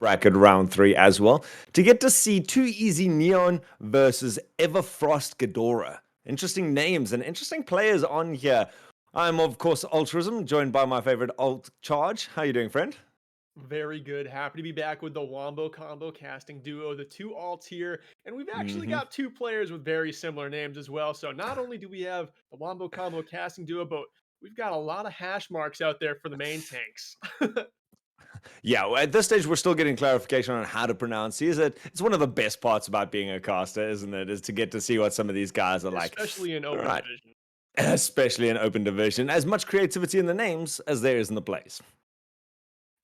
bracket round 3 as well to get to see Too Easy Neon versus Everfrost Ghidorah. Interesting names and interesting players on here. I'm, of course, Altruism, joined by my favorite Alt Charge. How you doing, friend? Very good. Happy to be back with the Wombo Combo casting duo, the two alts here. And we've actually Hmm. got two players with very similar names as well. So not only do we have the Wombo Combo casting duo, but we've got a lot of hash marks out there for the main tanks. Yeah, well, at this stage, we're still getting clarification on how to pronounce these. It's one of the best parts about being a caster, isn't it? Is to get to see what some of these guys are like. Especially in All open right, division. especially in open division. As much creativity in the names as there is in the plays.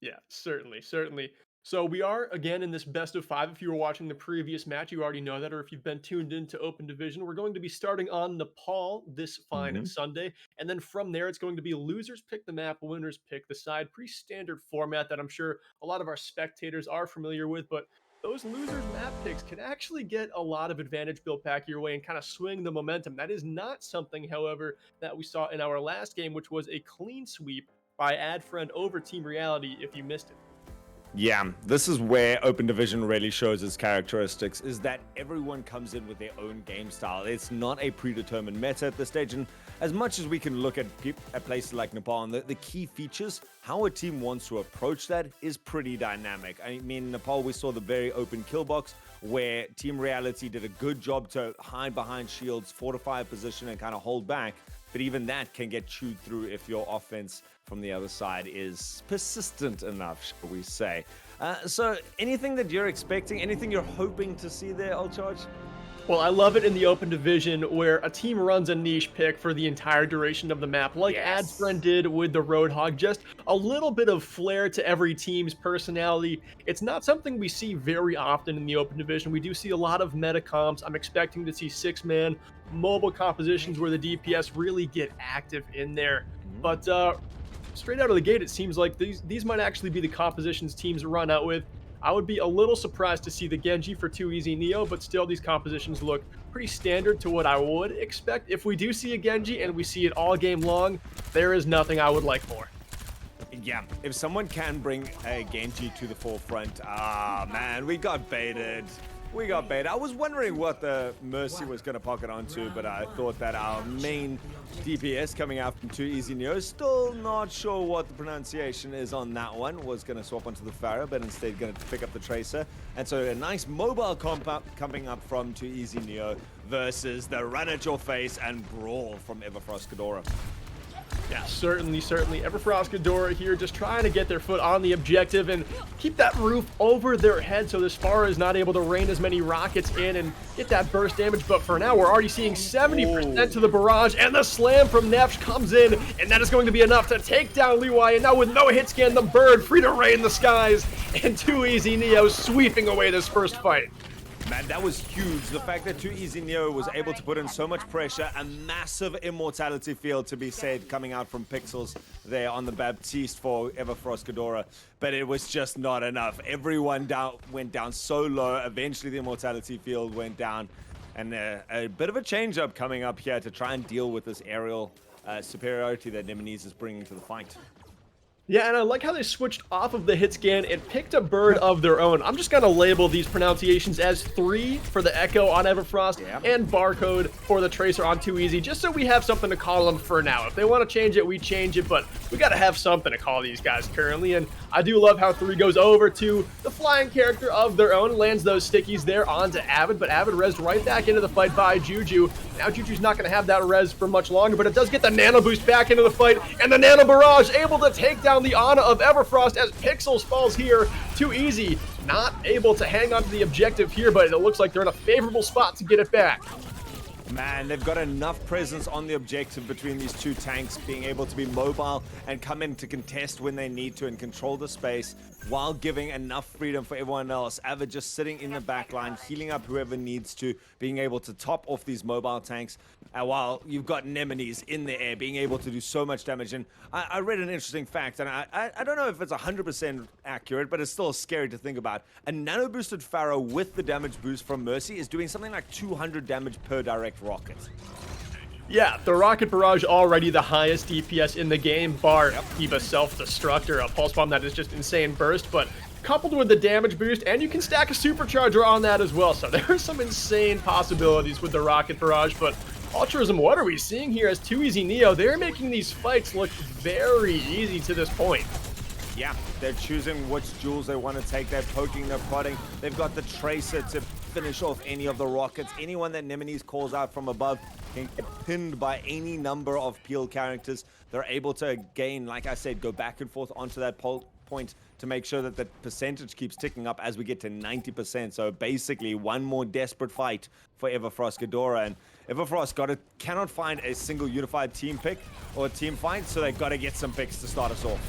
Yeah, certainly. So we are again in this best of five. If you were watching the previous match, you already know that, or if you've been tuned into Open Division, we're going to be starting on Nepal this fine Hmm. Sunday, and then from there, it's going to be losers pick the map, winners pick the side. Pretty standard format that I'm sure a lot of our spectators are familiar with, but those losers map picks can actually get a lot of advantage built back your way and kind of swing the momentum. That is not something, however, that we saw in our last game, which was a clean sweep by Ad Friend over Team Reality if you missed it. Yeah, this is where Open Division really shows its characteristics, is that everyone comes in with their own game style. It's not a predetermined meta at this stage, and as much as we can look at places like Nepal, and the key features, how a team wants to approach that is pretty dynamic. I mean, in Nepal, we saw the very open kill box, where Team Reality did a good job to hide behind shields, fortify a position, and kind of hold back. But even that can get chewed through if your offense from the other side is persistent enough, shall we say. So anything that you're expecting, anything you're hoping to see there, Old Charge? Well, I love it in the open division where a team runs a niche pick for the entire duration of the map, like Yes. Adfriend did with the Roadhog. Just a little bit of flair to every team's personality. It's not something we see very often in the open division. We do see a lot of meta comps. I'm expecting to see six-man mobile compositions where the DPS really get active in there. But straight out of the gate, it seems like these might actually be the compositions teams run out with. I would be a little surprised to see the Genji for Too Easy Neo, but still these compositions look pretty standard to what I would expect. If we do see a Genji and we see it all game long, there is nothing I would like more. Yeah, if someone can bring a Genji to the forefront, man, we got baited. We got baited. I was wondering what the Mercy was going to pocket onto, but I thought that our main DPS coming out from Too Easy Neo, still not sure what the pronunciation is on that one, was going to swap onto the Pharaoh, but instead going to pick up the Tracer. And so a nice mobile comp coming up from Too Easy Neo versus the run at your face and brawl from Everfrost Ghidorah. Yeah, certainly. Everfrost Ghidorah here just trying to get their foot on the objective and keep that roof over their head so this Spara is not able to rain as many rockets in and get that burst damage. But for now, we're already seeing 70% to the barrage, and the slam from Nefsh comes in, and that is going to be enough to take down Liwai. And now with no hit scan, the bird free to rain the skies, and Too Easy Neo sweeping away this first fight. Man, that was huge. The fact that Too Easy Neo was able to put in so much pressure, a massive immortality field to be said coming out from Pixels there on the Baptiste for Everfrost Ghidorah, but it was just not enough. Everyone went down so low. Eventually the immortality field went down, and a bit of a change-up coming up here to try and deal with this aerial superiority that Nemesis is bringing to the fight. Yeah, and I like how they switched off of the hit scan and picked a bird of their own. I'm just going to label these pronunciations as 3 for the Echo on Everfrost and Barcode for the Tracer on Too Easy, just so we have something to call them for now. If they want to change it, we change it, but we got to have something to call these guys currently. And I do love how 3 goes over to the flying character of their own, lands those stickies there onto Avid, but Avid rezzed right back into the fight by Juju. Now Juju's not going to have that res for much longer, but it does get the nano boost back into the fight, and the nano barrage able to take down the Ana of Everfrost as Pixels falls here. Too Easy not able to hang on to the objective here, but it looks like they're in a favorable spot to get it back. Man, they've got enough presence on the objective between these two tanks, being able to be mobile and come in to contest when they need to and control the space while giving enough freedom for everyone else. Avid just sitting in the back line, healing up whoever needs to, being able to top off these mobile tanks, while you've got Nemesis in the air, being able to do so much damage. And I read an interesting fact, and I don't know if it's 100% accurate, but it's still scary to think about. A nano-boosted Pharaoh with the damage boost from Mercy is doing something like 200 damage per direct rocket. Yeah, the Rocket Barrage already the highest DPS in the game, bar Kiba Self-Destructor, a Pulse Bomb that is just insane burst, but coupled with the damage boost, and you can stack a Supercharger on that as well, so there are some insane possibilities with the Rocket Barrage, but Altruism, what are we seeing here as Too Easy Neo? They're making these fights look very easy to this point. Yeah, they're choosing which jewels they want to take. They're poking, they're prodding. They've got the Tracer to finish off any of the rockets. Anyone that Nemesis calls out from above can get pinned by any number of Peel characters. They're able to, again, like I said, go back and forth onto that point to make sure that the percentage keeps ticking up as we get to 90%. So basically, one more desperate fight for Everfrost Ghidorah. And Everfrost cannot find a single unified team pick or team fight, so they've got to get some picks to start us off.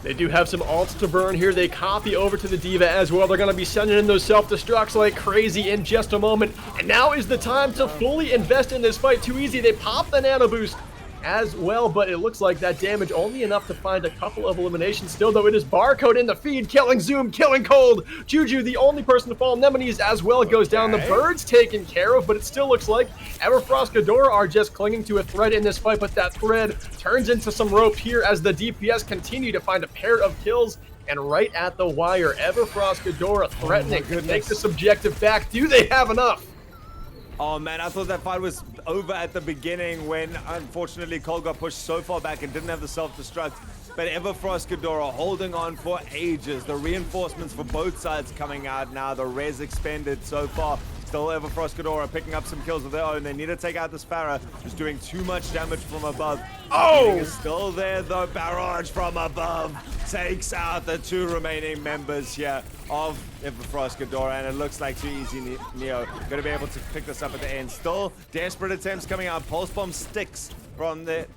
They do have some ults to burn here. They copy over to the D.Va as well. They're going to be sending in those self-destructs like crazy in just a moment. And now is the time to fully invest in this fight. Too easy. They pop the nano boost as well, but it looks like that damage only enough to find a couple of eliminations still, though it is Barcode in the feed, killing Zoom, killing Cold. Juju, the only person to fall. Nemesis as well goes down. The Bird's taken care of, but it still looks like Everfrost Ghidorah are just clinging to a thread in this fight, but that thread turns into some rope here as the DPS continue to find a pair of kills. And right at the wire, Everfrost Ghidorah threatening to take this objective back. Do they have enough? Oh man, I thought that fight was over at the beginning when unfortunately Cole got pushed so far back and didn't have the self-destruct. But Everfrost Ghidorah holding on for ages. The reinforcements for both sides coming out now. The res expended so far. Still Everfrost Ghidorah picking up some kills of their own. They need to take out this Pharah, who's doing too much damage from above. Oh! Is still there though. Barrage from above takes out the two remaining members here of Everfrost Ghidorah, and it looks like Too Easy Neo going to be able to pick this up at the end. Still desperate attempts coming out. Pulse Bomb sticks from the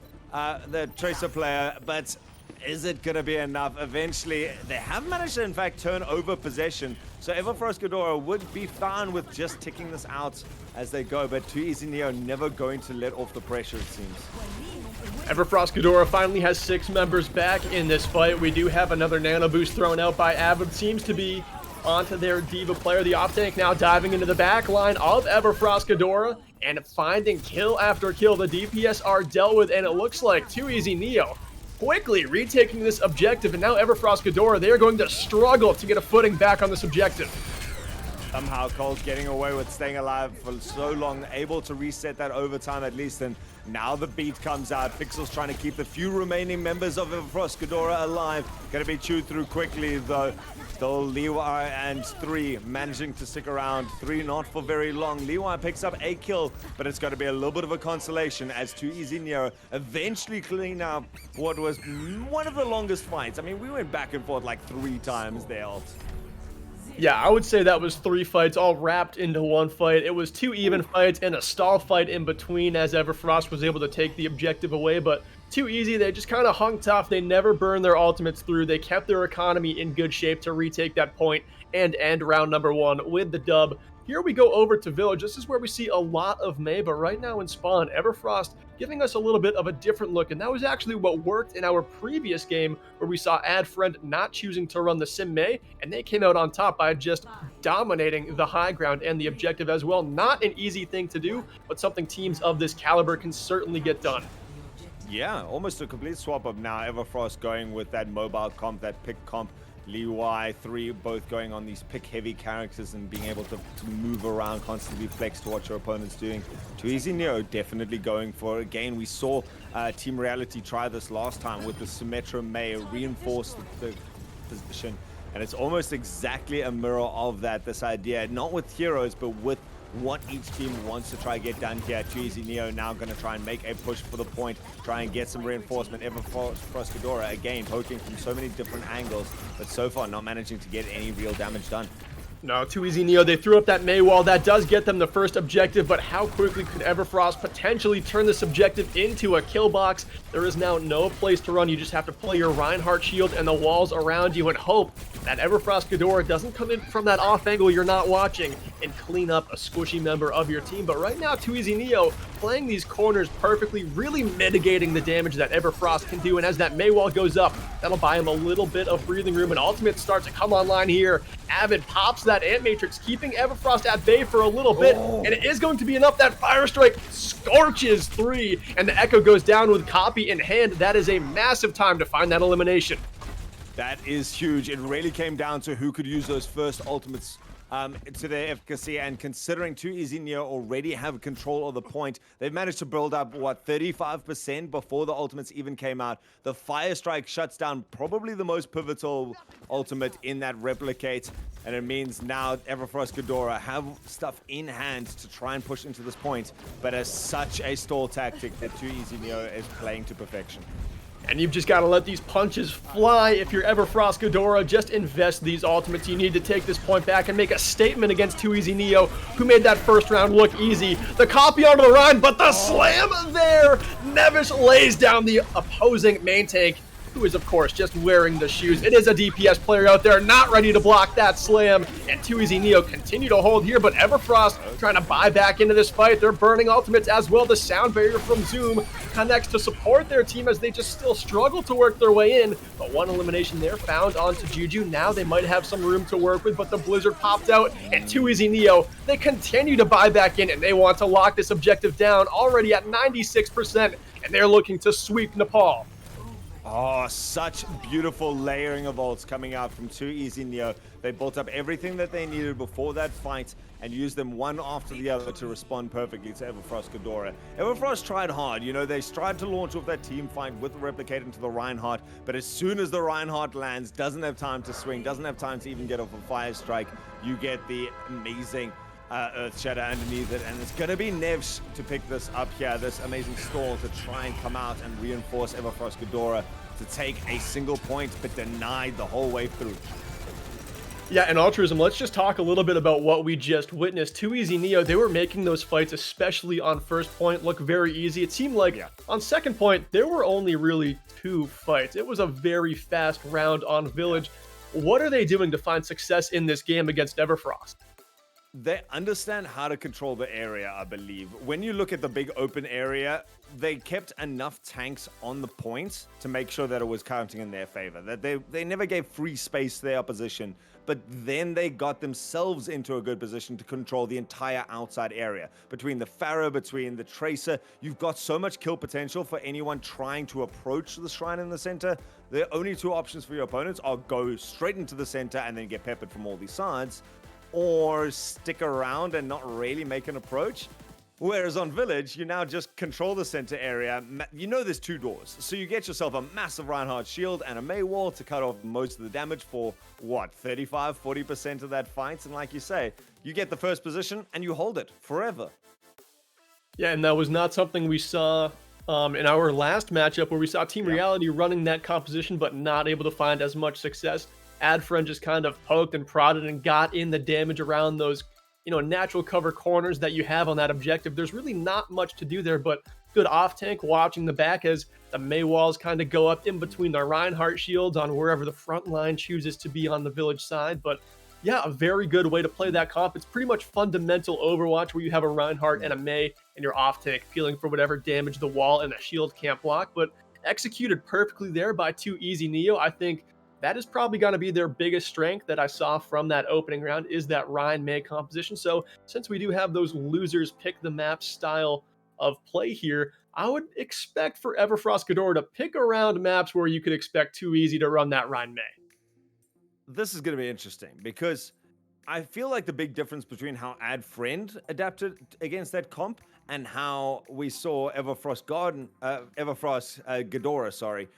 Tracer player, but is it going to be enough? Eventually, they have managed to, in fact, turn over possession. So Everfrost Ghidorah would be fine with just ticking this out as they go, but Too Easy Neo never going to let off the pressure, it seems. Everfrost Ghidorah finally has 6 members back in this fight. We do have another nano boost thrown out by Avid. Seems to be onto their D.Va player. The off tank now diving into the back line of Everfrost Ghidorah and finding kill after kill. The DPS are dealt with, and it looks like Too Easy Neo quickly retaking this objective, and now Everfrost Ghidorah, they are going to struggle to get a footing back on this objective. Somehow Cole's getting away with staying alive for so long, able to reset that overtime at least, and now the beat comes out. Pixel's trying to keep the few remaining members of Everfrost Ghidorah alive. Gonna be chewed through quickly though. Still Leeway and 3 managing to stick around. 3 not for very long. Leeway picks up a kill, but it's going to be a little bit of a consolation as Too Easy Neo eventually clean up what was one of the longest fights. I mean, we went back and forth like 3 times there. Yeah, I would say that was 3 fights all wrapped into one fight. It was 2 even fights and a stall fight in between as Everfrost was able to take the objective away, but Too Easy, they just kind of hung tough. They never burned their ultimates through. They kept their economy in good shape to retake that point and end round number 1 with the dub. Here we go over to Village. This is where we see a lot of Mei, but right now in Spawn, Everfrost giving us a little bit of a different look, and that was actually what worked in our previous game where we saw Adfriend not choosing to run the Sim Mei, and they came out on top by just dominating the high ground and the objective as well. Not an easy thing to do, but something teams of this caliber can certainly get done. Yeah, almost a complete swap up now. Everfrost going with that mobile comp, that pick comp. Leeway 3 both going on these pick heavy characters and being able to move around, constantly flex to what your opponent's doing. Too Easy Neo definitely going for it. Again, we saw Team Reality try this last time with the Symmetra Mei reinforce the position, and it's almost exactly a mirror of that, this idea, not with heroes but with what each team wants to try and get done here. Too Easy Neo now going to try and make a push for the point, try and get some reinforcement. Everfrost Ghidorah again poking from so many different angles, but so far not managing to get any real damage done. No, Too Easy Neo, they threw up that Mei wall. That does get them the first objective, but how quickly could Everfrost potentially turn this objective into a kill box? There is now no place to run. You just have to play your Reinhardt shield and the walls around you and hope that Everfrost Ghidorah doesn't come in from that off angle you're not watching. and clean up a squishy member of your team. But right now, Too Easy Neo playing these corners perfectly, really mitigating the damage that Everfrost can do. And as that Mei wall goes up, that'll buy him a little bit of breathing room, and ultimate starts to come online here. Avid pops that Ant Matrix, keeping Everfrost at bay for a little bit, and it is going to be enough. That Fire Strike scorches 3, and the Echo goes down with copy in hand. That is a massive time to find that elimination. That is huge. It really came down to who could use those first ultimates to their efficacy, and considering Too Easy Neo already have control of the point, they've managed to build up, what, 35% before the ultimates even came out. The Fire Strike shuts down probably the most pivotal ultimate in that replicate, and it means now Everfrost Ghidorah have stuff in hand to try and push into this point, but as such a stall tactic that Too Easy Neo is playing to perfection. And you've just got to let these punches fly. If you're Everfrost Ghidorah, just invest these ultimates. You need to take this point back and make a statement against Too Easy Neo, who made that first round look easy. The copy onto the Rhine, but the slam there! Nevis lays down the opposing main tank, who is, of course, just wearing the shoes. It is a DPS player out there, not ready to block that slam. And Too Easy Neo continue to hold here, but Everfrost trying to buy back into this fight. They're burning ultimates as well. The sound barrier from Zoom connects to support their team as they just still struggle to work their way in. But one elimination there found onto Juju. Now they might have some room to work with, but the Blizzard popped out, and Too Easy Neo, they continue to buy back in, and they want to lock this objective down, already at 96%, and they're looking to sweep Nepal. Oh, such beautiful layering of ults coming out from Too Easy Neo. They built up everything that they needed before that fight and used them one after the other to respond perfectly to Everfrost Ghidorah. Everfrost tried hard, you know, they tried to launch off that team fight with the Replicate into the Reinhardt, but as soon as the Reinhardt lands, doesn't have time to swing, doesn't have time to even get off a Fire Strike, you get the amazing Earth Shatter underneath it, and it's gonna be Nevs to pick this up here, this amazing stall to try and come out and reinforce Everfrost Ghidorah to take a single point, but denied the whole way through. Yeah, and Altruism, let's just talk a little bit about what we just witnessed. Too Easy Neo, they were making those fights, especially on first point, look very easy. It seemed like on second point, there were only really 2 fights. It was a very fast round on Village. What are they doing to find success in this game against Everfrost? They understand how to control the area, I believe. When you look at the big open area, they kept enough tanks on the point to make sure that it was counting in their favor. That they never gave free space to their opposition, but then they got themselves into a good position to control the entire outside area. Between the Pharaoh, between the Tracer, you've got so much kill potential for anyone trying to approach the shrine in the center. The only 2 options for your opponents are go straight into the center and then get peppered from all these sides, or stick around and not really make an approach. Whereas on Village, you now just control the center area. You know there's 2 doors, so you get yourself a massive Reinhardt shield and a Mei wall to cut off most of the damage for, what, 35-40% of that fight? And like you say, you get the first position and you hold it forever. Yeah, and that was not something we saw in our last matchup, where we saw Team Reality running that composition but not able to find as much success. Adfriend just kind of poked and prodded and got in the damage around those, natural cover corners that you have on that objective. There's really not much to do there, but good off tank watching the back as the Mei walls kind of go up in between the Reinhardt shields on wherever the front line chooses to be on the Village side. But yeah, a very good way to play that comp. It's pretty much fundamental Overwatch, where you have a Reinhardt and a Mei and your off tank peeling for whatever damage the wall and the shield can't block, but executed perfectly there by Too Easy Neo. I think that is probably going to be their biggest strength that I saw from that opening round, is that Ryan May composition. So since we do have those losers pick the map style of play here, I would expect for Everfrost Ghidorah to pick around maps where you could expect Too Easy to run that Ryan May. This is going to be interesting because I feel like the big difference between how Adfriend adapted against that comp and how we saw Everfrost Ghidorah,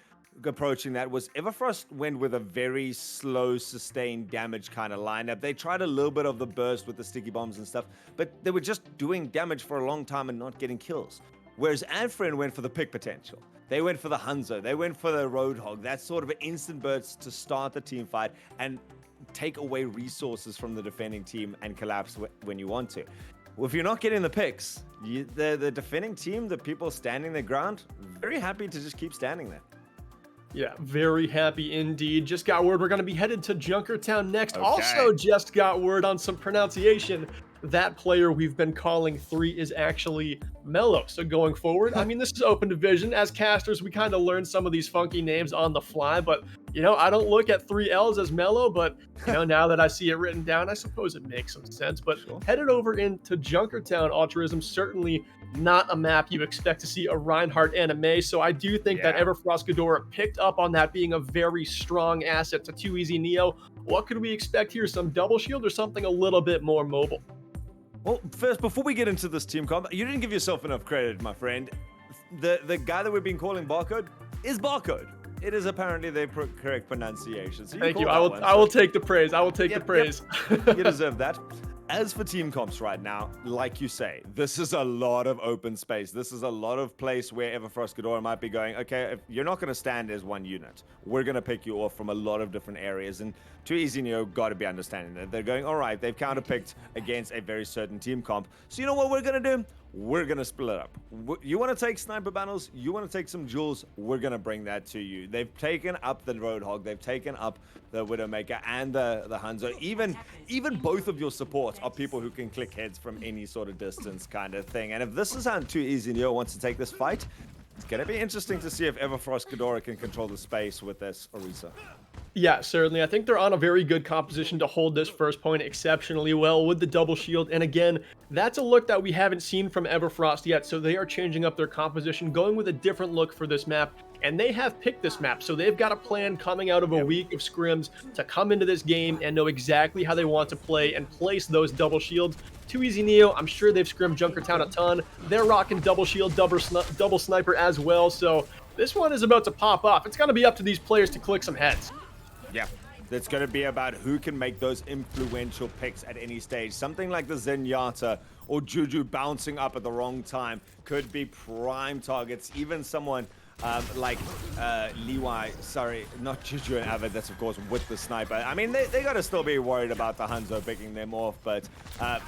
approaching that was Everfrost went with a very slow, sustained damage kind of lineup. They tried a little bit of the burst with the sticky bombs and stuff, but they were just doing damage for a long time and not getting kills. Whereas Adfriend went for the pick potential. They went for the Hanzo. They went for the Roadhog. That sort of an instant burst to start the team fight and take away resources from the defending team and collapse when you want to. Well, if you're not getting the picks, the defending team, the people standing their ground, very happy to just keep standing there. Yeah, very happy indeed. Just got word we're going to be headed to Junkertown next. Okay. Also just got word on some pronunciation. that player we've been calling 3 is actually Mellow. So going forward, I mean, this is open division. As casters, we kind of learn some of these funky names on the fly, but I don't look at 3Ls as Mellow, but now that I see it written down, I suppose it makes some sense. But headed over into Junkertown, Altruism, certainly not a map you expect to see a Reinhardt anime. So I do think that Everfrost Ghidorah picked up on that being a very strong asset to 2EZ Neo. What could we expect here? Some double shield or something a little bit more mobile? Well, first, before we get into this team comp, you didn't give yourself enough credit, my friend. The guy that we've been calling Barcode is Barcode. It is apparently the correct pronunciation. So Thank you. I will take the praise. I will take the praise. You deserve that. As for team comps right now, like you say, this is a lot of open space. This is a lot of place where Everfrost Ghidorah might be going, okay, if you're not going to stand as one unit. We're going to pick you off from a lot of different areas. And 2EZ Neo got to be understanding that. They're going, all right, they've counterpicked against a very certain team comp. So you know what we're going to do? We're going to split up. You want to take sniper battles? You want to take some jewels? We're going to bring that to you. They've taken up the Roadhog. They've taken up the Widowmaker and the Hanzo. Even both of your supports are people who can click heads from any sort of distance kind of thing. And if this is how 2EZ Neo wants to take this fight, it's going to be interesting to see if Everfrost Ghidorah can control the space with this Orisa. Yeah, certainly. I think they're on a very good composition to hold this first point exceptionally well with the double shield. And again, that's a look that we haven't seen from Everfrost yet. So they are changing up their composition, going with a different look for this map. And they have picked this map. So they've got a plan coming out of a week of scrims to come into this game and know exactly how they want to play and place those double shields. 2EZ Neo, I'm sure they've scrimmed Junkertown a ton. They're rocking double shield, double sniper as well. So this one is about to pop off. It's going to be up to these players to click some heads. Yeah, it's going to be about who can make those influential picks at any stage. Something like the Zenyatta or Juju bouncing up at the wrong time could be prime targets. Even someone like Leeway, sorry, not Juju and Avid, that's of course with the sniper. I mean, they got to still be worried about the Hanzo picking them off, but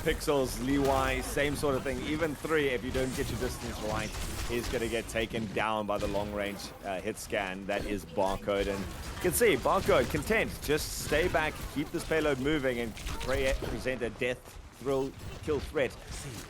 Pixels, Leeway, same sort of thing. Even 3, if you don't get your distance right, is going to get taken down by the long-range hit scan. That is Barcode, and you can see Barcode content. Just stay back, keep this payload moving, and present a death thrill kill threat.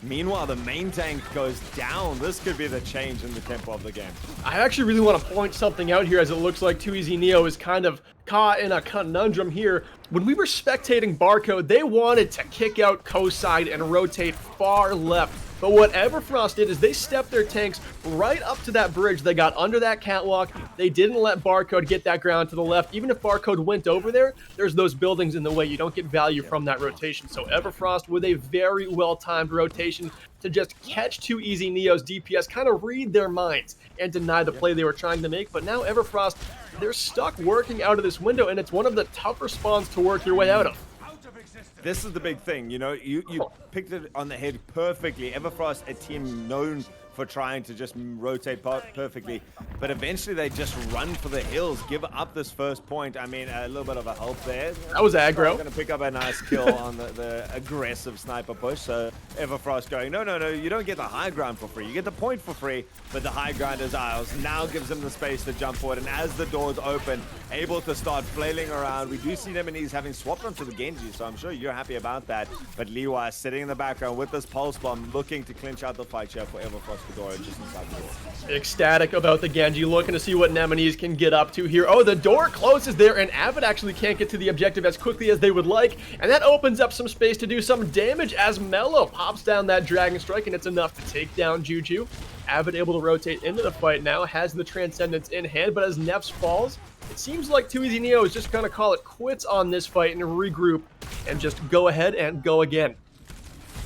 Meanwhile, the main tank goes down. This could be the change in the tempo of the game. I actually really want to point something out here, as it looks like 2EZ Neo is kind of caught in a conundrum here. When we were spectating Barcode, they wanted to kick out co-side and rotate far left. But what Everfrost did is they stepped their tanks right up to that bridge. They got under that catwalk. They didn't let Barcode get that ground to the left. Even if Barcode went over there, there's those buildings in the way. You don't get value from that rotation. So Everfrost with a very well-timed rotation to just catch 2EZ Neo's DPS, kind of read their minds and deny the play they were trying to make. But now Everfrost, they're stuck working out of this window, and it's one of the tougher spawns to work your way out of. This is the big thing, you know, you picked it on the head perfectly. Everfrost, a team known for trying to just rotate perfectly, but eventually they just run for the hills, give up this first point. I mean, a little bit of a help there. That was aggro. Going to pick up a nice kill on the aggressive sniper push. So Everfrost going, no, you don't get the high ground for free. You get the point for free, but the high ground is ours. Now gives him the space to jump forward, and as the doors open, able to start flailing around. We do see Nemesis having swapped onto the Genji, so I'm sure you're happy about that. But Leeway sitting in the background with this pulse bomb, looking to clinch out the fight here for Everfrost Ghidorah just inside the door. Ecstatic about the Genji, looking to see what Nemesis can get up to here. Oh, the door closes there, and Avid actually can't get to the objective as quickly as they would like, and that opens up some space to do some damage as Mellow pops down that Dragon Strike, and it's enough to take down Juju. Avid able to rotate into the fight now, has the Transcendence in hand, but as Nefs falls, it seems like 2EZ Neo is just going to call it quits on this fight and regroup and just go ahead and go again.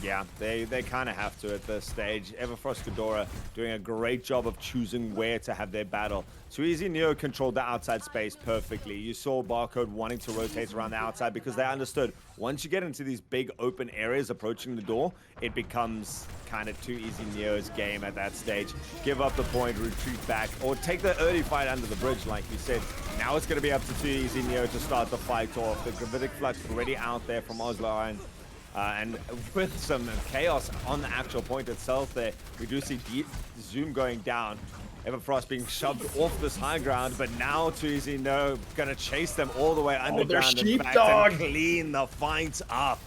Yeah, they kind of have to at this stage. Everfrost Ghidorah doing a great job of choosing where to have their battle. 2EZ Neo controlled the outside space perfectly. You saw Barcode wanting to rotate around the outside because they understood once you get into these big open areas approaching the door, it becomes kind of 2EZ Neo's game at that stage. Give up the point, retreat back, or take the early fight under the bridge, like you said. Now it's going to be up to 2EZ Neo to start the fight off. The Gravitic Flux already out there from Oslo Iron. And with some chaos on the actual point itself there, we do see deep zoom going down. Everfrost being shoved off this high ground, but now 2EZ Neo gonna chase them all the way underground sheepdog and clean the fight up.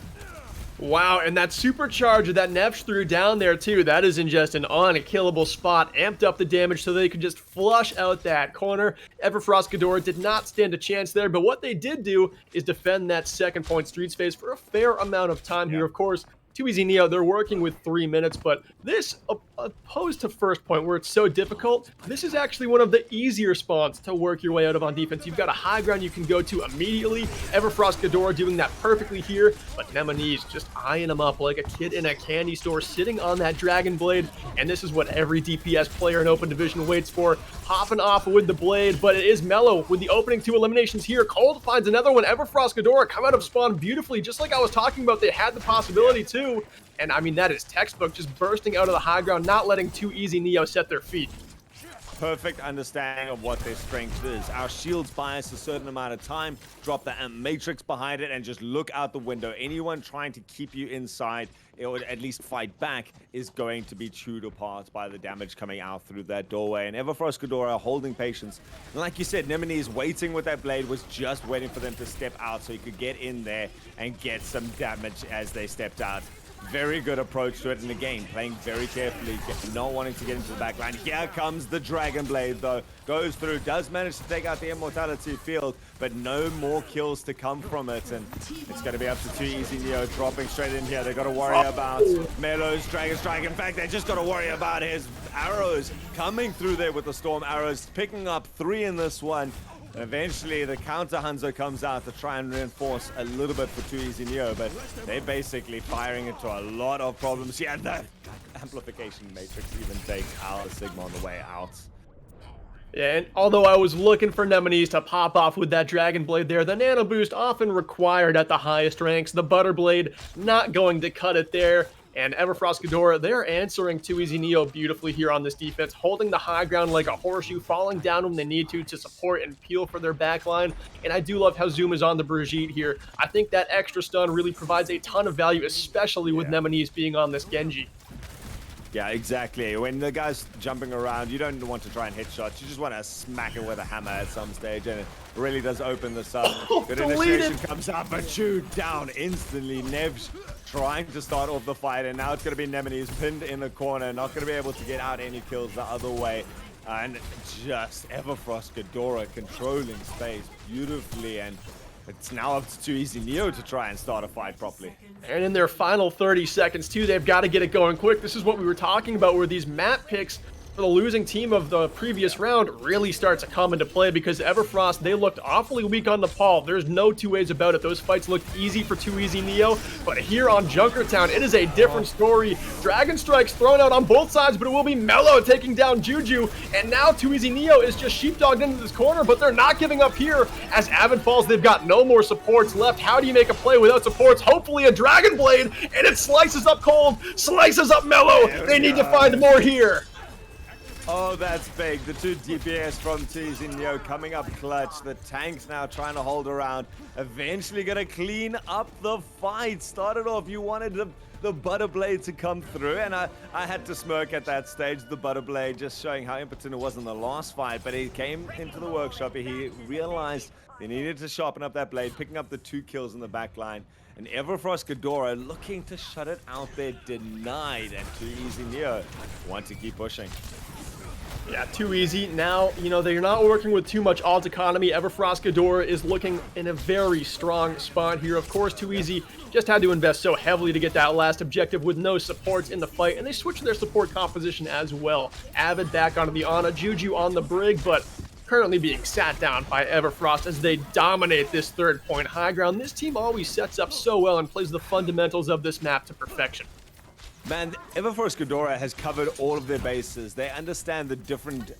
Wow, and that supercharger that Nevs threw down there too, that is in just an unkillable spot, amped up the damage so they could just flush out that corner. Everfrost Ghidorah did not stand a chance there, but what they did do is defend that second point street space for a fair amount of time here. Of course, Too Easy Neo, they're working with 3 minutes, but this, opposed to first point where it's so difficult, this is actually one of the easier spawns to work your way out of on defense. You've got a high ground you can go to immediately. Everfrost Ghidorah doing that perfectly here, but Nemesis just eyeing him up like a kid in a candy store, sitting on that Dragon Blade, and this is what every DPS player in Open Division waits for. Hopping off with the blade, but it is Mellow with the opening 2 eliminations here. Cold finds another one. Everfrost Ghidorah come out of spawn beautifully, just like I was talking about. They had the possibility too. And I mean, that is textbook, just bursting out of the high ground, not letting Too Easy Neo set their feet. Perfect understanding of what their strength is. Our shields buy us a certain amount of time, drop the matrix behind it, and just look out the window. Anyone trying to keep you inside, or at least fight back, is going to be chewed apart by the damage coming out through that doorway. And Everfrost Ghidorah holding patience. And like you said, Nemesis waiting with that blade, was just waiting for them to step out so he could get in there and get some damage as they stepped out. Very good approach to it, and again, playing very carefully, not wanting to get into the back line. Here comes the Dragon Blade, though. Goes through, does manage to take out the Immortality field, but no more kills to come from it, and it's going to be up to Too Easy Neo dropping straight in here. They've got to worry about Melo's Dragon Strike. In fact, they just got to worry about his arrows coming through there with the Storm Arrows, picking up 3 in this one. And eventually the counter Hanzo comes out to try and reinforce a little bit for Too Easy Neo, but they're basically firing into a lot of problems. Yeah, that amplification matrix even takes our Sigma on the way out. Yeah, and although I was looking for Nemesis to pop off with that Dragon Blade there, the Nano Boost often required at the highest ranks. The Butter Blade not going to cut it there. And Everfrost Ghidorah, they're answering Too Easy Neo beautifully here on this defense, holding the high ground like a horseshoe, falling down when they need to support and peel for their backline. And I do love how Zoom is on the Brigitte here. I think that extra stun really provides a ton of value, especially with Nemesis being on this Genji. Yeah, exactly. When the guy's jumping around, you don't want to try and hit shots. You just want to smack it with a hammer at some stage, and it really does open this up. Good initiation comes out, but chewed down instantly. Nevs trying to start off the fight, and now it's going to be Nemesis pinned in the corner, not going to be able to get out any kills the other way. And just Everfrost Ghidorah controlling space beautifully, and it's now up to Too Easy Neo to try and start a fight properly. And in their final 30 seconds, too, they've got to get it going quick. This is what we were talking about, where these map picks for the losing team of the previous round really starts to come into play, because Everfrost, they looked awfully weak on Nepal. There's no two ways about it. Those fights looked easy for Too Easy Neo, but here on Junkertown, it is a different story. Dragon Strikes thrown out on both sides, but it will be Mellow taking down Juju, and now Too Easy Neo is just sheepdogged into this corner, but they're not giving up here. As Avid falls, they've got no more supports left. How do you make a play without supports? Hopefully a Dragon Blade, and it slices up Cold, slices up Mellow. They need to find more here. Oh, that's big. The 2 DPS from Too Easy Neo coming up clutch. The tanks now trying to hold around. Eventually going to clean up the fight. Started off, you wanted the Butter Blade to come through, and I had to smirk at that stage. The Butter Blade just showing how impotent it was in the last fight, but he came into the workshop. He realized they needed to sharpen up that blade, picking up the 2 kills in the back line. And Everfrost Ghidorah looking to shut it out there, denied, and Too Easy Neo want to keep pushing. Yeah, Too Easy. Now, you know, they're not working with too much alt economy. Everfrost Ghidorah is looking in a very strong spot here. Of course, Too Easy just had to invest so heavily to get that last objective with no supports in the fight, and they switched their support composition as well. Avid back onto the Ana, Juju on the Brig, but currently being sat down by Everfrost as they dominate this 3rd point high ground. This team always sets up so well and plays the fundamentals of this map to perfection. Man, Everfrost Ghidorah has covered all of their bases. They understand the different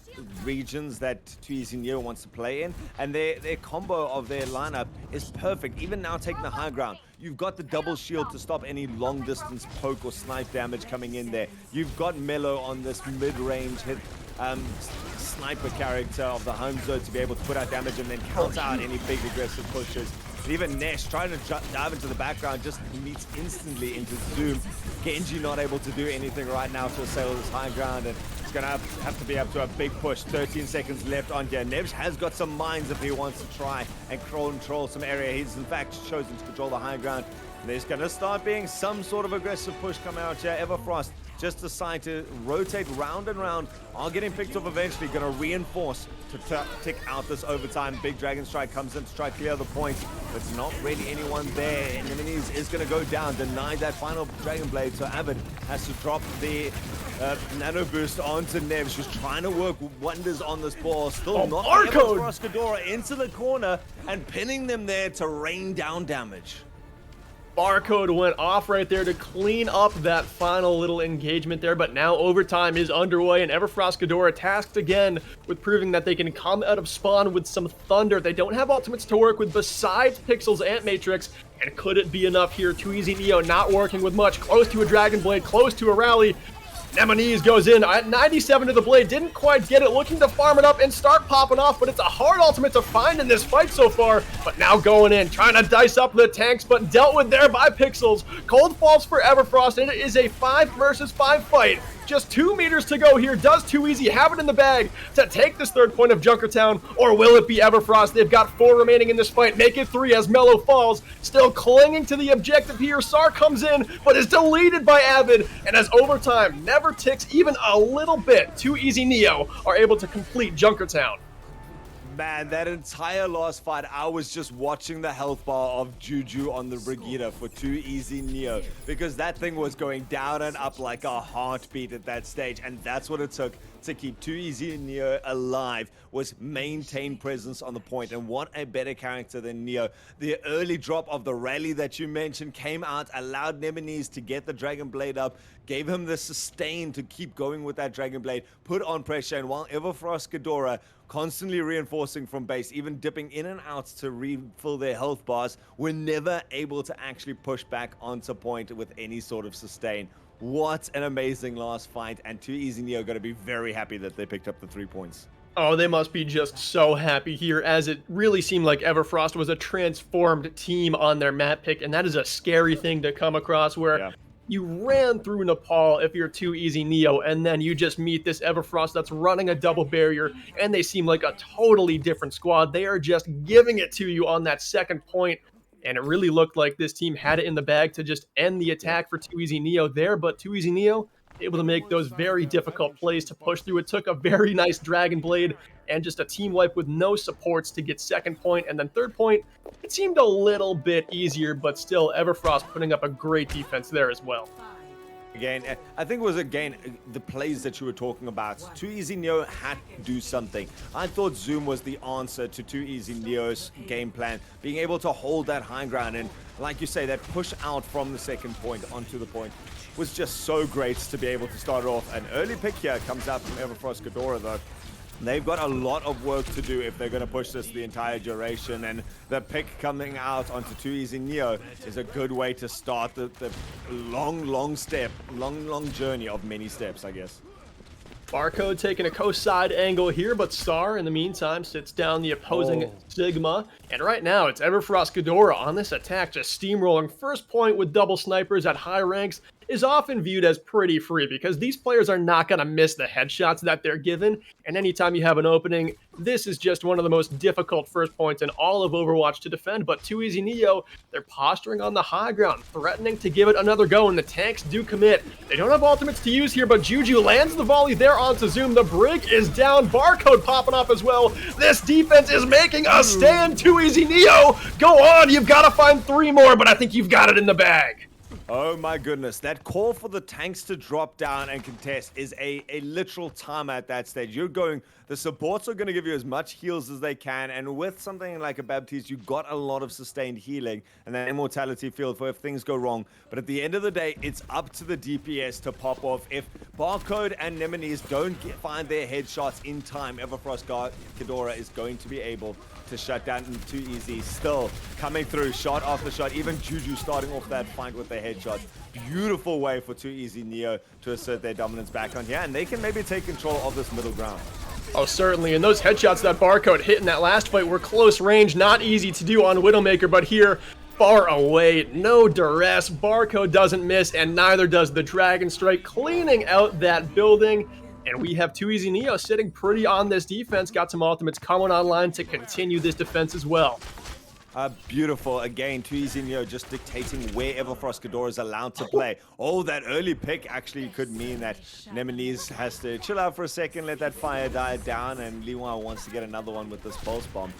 regions that Too Easy Neo wants to play in, and their combo of their lineup is perfect. Even now taking the high ground, you've got the double shield to stop any long distance poke or snipe damage coming in there. You've got Mellow on this mid-range hit sniper character of the Hanzo to be able to put out damage and then counter out any big aggressive pushes. And even Nesh trying to dive into the background just meets instantly into Zoom. Genji not able to do anything right now to assail this high ground, and going to have to be up to a big push. 13 seconds left on here. Nevs has got some mines if he wants to try and control some area. He's, in fact, chosen to control the high ground. There's going to start being some sort of aggressive push coming out here. Everfrost just decide to rotate round and round. Are getting picked off eventually. Going to reinforce to tick out this overtime. Big Dragon Strike comes in to try to clear the points. But it's not really anyone there. And the minis is going to go down. Denied that final Dragon Blade. So Avid has to drop the nano boost onto Nevs. Just trying to work wonders on this ball. Still not able to cross Ghidorah into the corner and pinning them there to rain down damage. Barcode went off right there to clean up that final little engagement there, but now overtime is underway, and Everfrost Ghidorah tasked again with proving that they can come out of spawn with some thunder. They don't have ultimates to work with besides Pixel's Ant Matrix, and could it be enough here? Too Easy Neo not working with much, close to a Dragon Blade, close to a rally. Nemesis goes in at 97 to the blade, didn't quite get it, looking to farm it up and start popping off, but it's a hard ultimate to find in this fight so far. But now going in, trying to dice up the tanks, but dealt with there by Pixels. Cold falls for Everfrost, and it is a 5 versus 5 fight. Just 2 meters to go here. Does Too Easy have it in the bag to take this third point of Junkertown, or will it be Everfrost? They've got 4 remaining in this fight. Make it 3 as Mellow falls. Still clinging to the objective here. Sar comes in, but is deleted by Avid. And as overtime never ticks even a little bit, Too Easy Neo are able to complete Junkertown. Man, that entire last fight, I was just watching the health bar of Juju on the Brigida for Too Easy Neo, because that thing was going down and up like a heartbeat at that stage, and that's what it took to keep Too Easy Neo alive, was maintain presence on the point. And what a better character than Neo. The early drop of the rally that you mentioned came out, allowed Nemesis to get the Dragon Blade up, gave him the sustain to keep going with that Dragon Blade, put on pressure, and while Everfrost Ghidorah constantly reinforcing from base, even dipping in and out to refill their health bars, were never able to actually push back onto point with any sort of sustain. What an amazing last fight, and Too Easy Neo going to be very happy that they picked up the 3 points. Oh, they must be just so happy here, as it really seemed like Everfrost was a transformed team on their map pick, and that is a scary thing to come across, where you ran through Nepal if you're Too Easy Neo, and then you just meet this Everfrost that's running a double barrier, and they seem like a totally different squad. They are just giving it to you on that second point, and it really looked like this team had it in the bag to just end the attack for Too Easy Neo there, but Too Easy Neo able to make those very difficult plays to push through. It took a very nice Dragon Blade and just a team wipe with no supports to get second point, and then third point, it seemed a little bit easier, but still Everfrost putting up a great defense there as well. Again, I think it was, again, the plays that you were talking about. Too Easy Neo had to do something. I thought Zoom was the answer to Too Easy Neo's game plan, being able to hold that high ground, and like you say, that push out from the second point onto the point was just so great to be able to start off. An early pick here comes out from Everfrost Ghidorah, though. They've got a lot of work to do if they're going to push this the entire duration, and the pick coming out onto Too Easy Neo is a good way to start the long journey of many steps, I guess. Barcode taking a co-side angle here, but Star, in the meantime, sits down the opposing Sigma. And right now, it's Everfrost Ghidorah on this attack, just steamrolling. First point with double snipers at high ranks is often viewed as pretty free, because these players are not going to miss the headshots that they're given. And anytime you have an opening, this is just one of the most difficult first points in all of Overwatch to defend. But Too Easy Neo, they're posturing on the high ground, threatening to give it another go, and the tanks do commit. They don't have ultimates to use here, but Juju lands the volley there onto Zoom. The brig is down, Barcode popping up as well. This defense is making a stand. Too Easy Neo, go on, you've got to find 3 more, but I think you've got it in the bag. Oh my goodness, that call for the tanks to drop down and contest is a literal timer at that stage. You're going, the supports are going to give you as much heals as they can, and with something like a Baptiste, you got a lot of sustained healing and that immortality field for if things go wrong. But at the end of the day, it's up to the DPS to pop off. If Barcode and Nemesis don't find their headshots in time, Everfrost Ghidorah is going to be able to shut down Too Easy. Still coming through, shot after shot. Even Juju starting off that fight with their headshots. Beautiful way for Too Easy Neo to assert their dominance back on here, and they can maybe take control of this middle ground. Oh, certainly, and those headshots that Barcode hit in that last fight were close range, not easy to do on Widowmaker, but here, far away, no duress. Barcode doesn't miss, and neither does the Dragon Strike, cleaning out that building. And we have Too Easy Neo sitting pretty on this defense. Got some ultimates coming online to continue this defense as well. Beautiful. Again, Too Easy Neo just dictating where Everfrost Ghidorah is allowed to play. Oh, that early pick actually could mean that Nemesis has to chill out for a second, let that fire die down, and Liwa wants to get another one with this pulse bomb.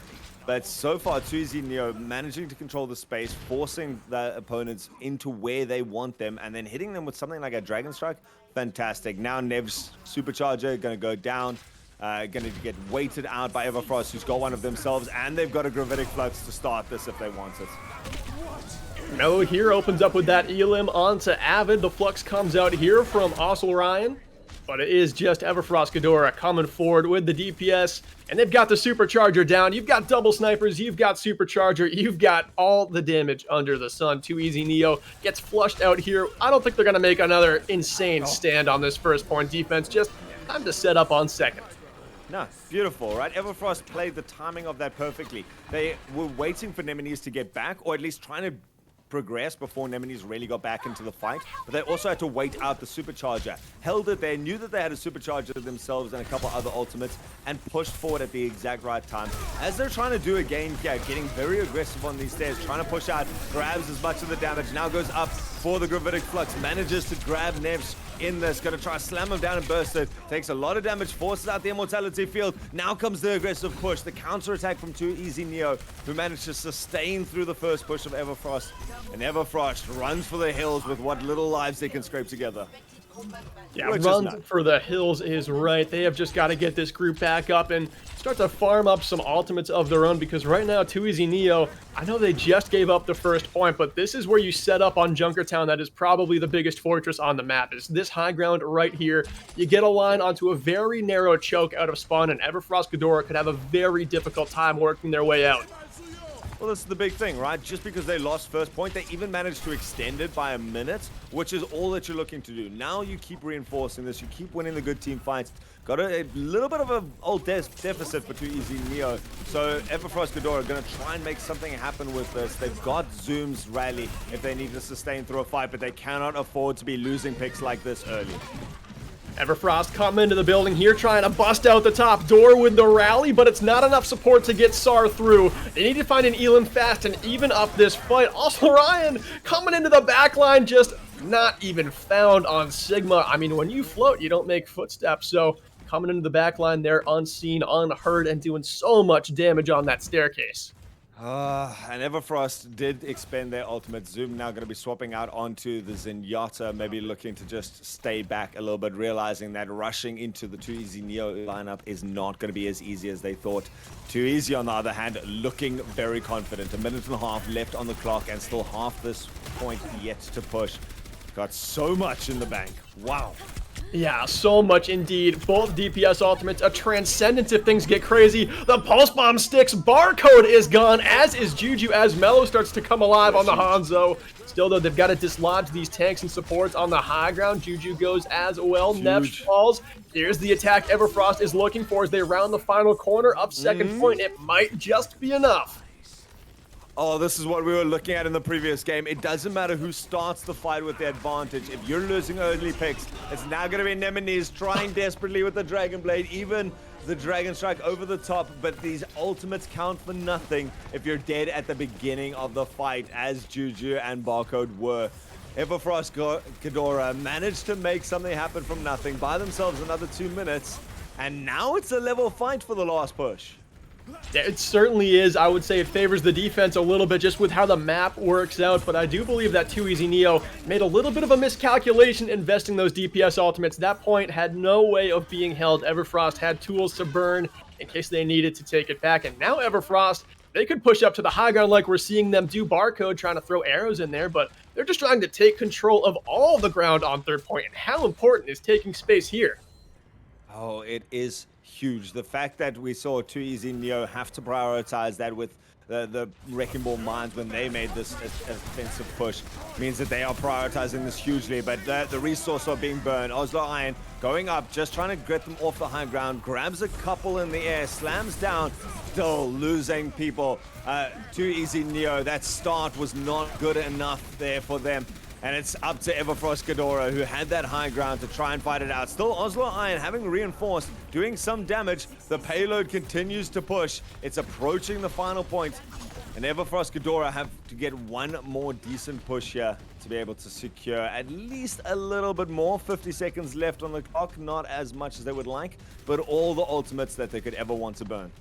But so far, Too Easy Neo managing to control the space, forcing the opponents into where they want them, and then hitting them with something like a Dragon Strike. Fantastic. Now Nev's Supercharger going to go down. Going to get weighted out by Everfrost, who's got one of themselves, and they've got a Gravitic Flux to start this if they want it. No, here opens up with that Elim onto Avid. The Flux comes out here from Ryan, but it is just Everfrost Ghidorah coming forward with the DPS, and they've got the Supercharger down. You've got double snipers, you've got Supercharger, you've got all the damage under the sun. Too Easy Neo gets flushed out here. I don't think they're going to make another insane stand on this first point defense. Just time to set up on second. No, beautiful, right? Everfrost played the timing of that perfectly. They were waiting for Nemesis to get back, or at least trying to progress before Nemesis really got back into the fight. But they also had to wait out the Supercharger. Held it there, knew that they had a Supercharger themselves and a couple other ultimates, and pushed forward at the exact right time. As they're trying to do again, yeah, getting very aggressive on these stairs, trying to push out, grabs as much of the damage, now goes up for the Gravitic Flux, manages to grab Nevs in this, gonna try to slam him down and burst it, takes a lot of damage, forces out the Immortality Field. Now comes the aggressive push, the counter attack from Too Easy Neo, who managed to sustain through the first push of Everfrost, and Everfrost runs for the hills with what little lives they can scrape together. Yeah, run for the hills is right. They have just got to get this group back up and start to farm up some ultimates of their own, because right now, Too Easy Neo, I know they just gave up the first point, but this is where you set up on Junkertown. That is probably the biggest fortress on the map, is this high ground right here. You get a line onto a very narrow choke out of spawn, and Everfrost Ghidorah could have a very difficult time working their way out. Well, this is the big thing, right? Just because they lost first point, they even managed to extend it by a minute, which is all that you're looking to do. Now you keep reinforcing this, you keep winning the good team fights. Got a little bit of an old deficit for Too Easy Neo, so Everfrost Ghidorah are going to try and make something happen with this. They've got Zoom's rally if they need to sustain through a fight, but they cannot afford to be losing picks like this early. Everfrost come into the building here, trying to bust out the top door with the rally, but it's not enough support to get Sar through. They need to find an Elim fast and even up this fight. Also, Ryan coming into the back line, just not even found on Sigma. I mean, when you float, you don't make footsteps, so coming into the back line, they're unseen, unheard, and doing so much damage on that staircase. And Everfrost did expend their ultimate. Zoom now going to be swapping out onto the Zenyatta, maybe looking to just stay back a little bit, realizing that rushing into the Too Easy Neo lineup is not going to be as easy as they thought. Too Easy, on the other hand, looking very confident. A minute and a half left on the clock and still half this point yet to push. Got so much in the bank. Wow. Yeah, so much indeed. Both DPS ultimates, a transcendence if things get crazy. The pulse bomb sticks. Barcode is gone, as is Juju, as Mello starts to come alive on the Hanzo. Still, though, they've got to dislodge these tanks and supports on the high ground. Juju goes as well. Nev falls. Here's the attack Everfrost is looking for as they round the final corner. Up second point. It might just be enough. Oh, this is what we were looking at in the previous game. It doesn't matter who starts the fight with the advantage. If you're losing early picks, it's now going to be Nemesis trying desperately with the Dragon Blade, even the Dragon Strike over the top. But these ultimates count for nothing if you're dead at the beginning of the fight, as Juju and Barcode were. Everfrost Ghidorah managed to make something happen from nothing, buy themselves another 2 minutes, and now it's a level fight for the last push. It certainly is. I would say it favors the defense a little bit just with how the map works out, but I do believe that Too Easy Neo made a little bit of a miscalculation investing those DPS ultimates. That point had no way of being held. Everfrost had tools to burn in case they needed to take it back, and now Everfrost, they could push up to the high ground like we're seeing them do. Barcode trying to throw arrows in there, but they're just trying to take control of all the ground on third point. And how important is taking space here? Oh, it is huge. The fact that we saw Too Easy Neo have to prioritize that with the Wrecking Ball mines when they made this offensive push means that they are prioritizing this hugely, but the resources are being burned. Oslo Iron going up, just trying to get them off the high ground, grabs a couple in the air, slams down, still losing people. Too Easy Neo, that start was not good enough there for them. And it's up to Everfrost Ghidorah, who had that high ground, to try and fight it out. Still, Oslo Iron having reinforced, doing some damage. The payload continues to push. It's approaching the final point. And Everfrost Ghidorah have to get one more decent push here to be able to secure at least a little bit more. 50 seconds left on the clock, not as much as they would like, but all the ultimates that they could ever want to burn.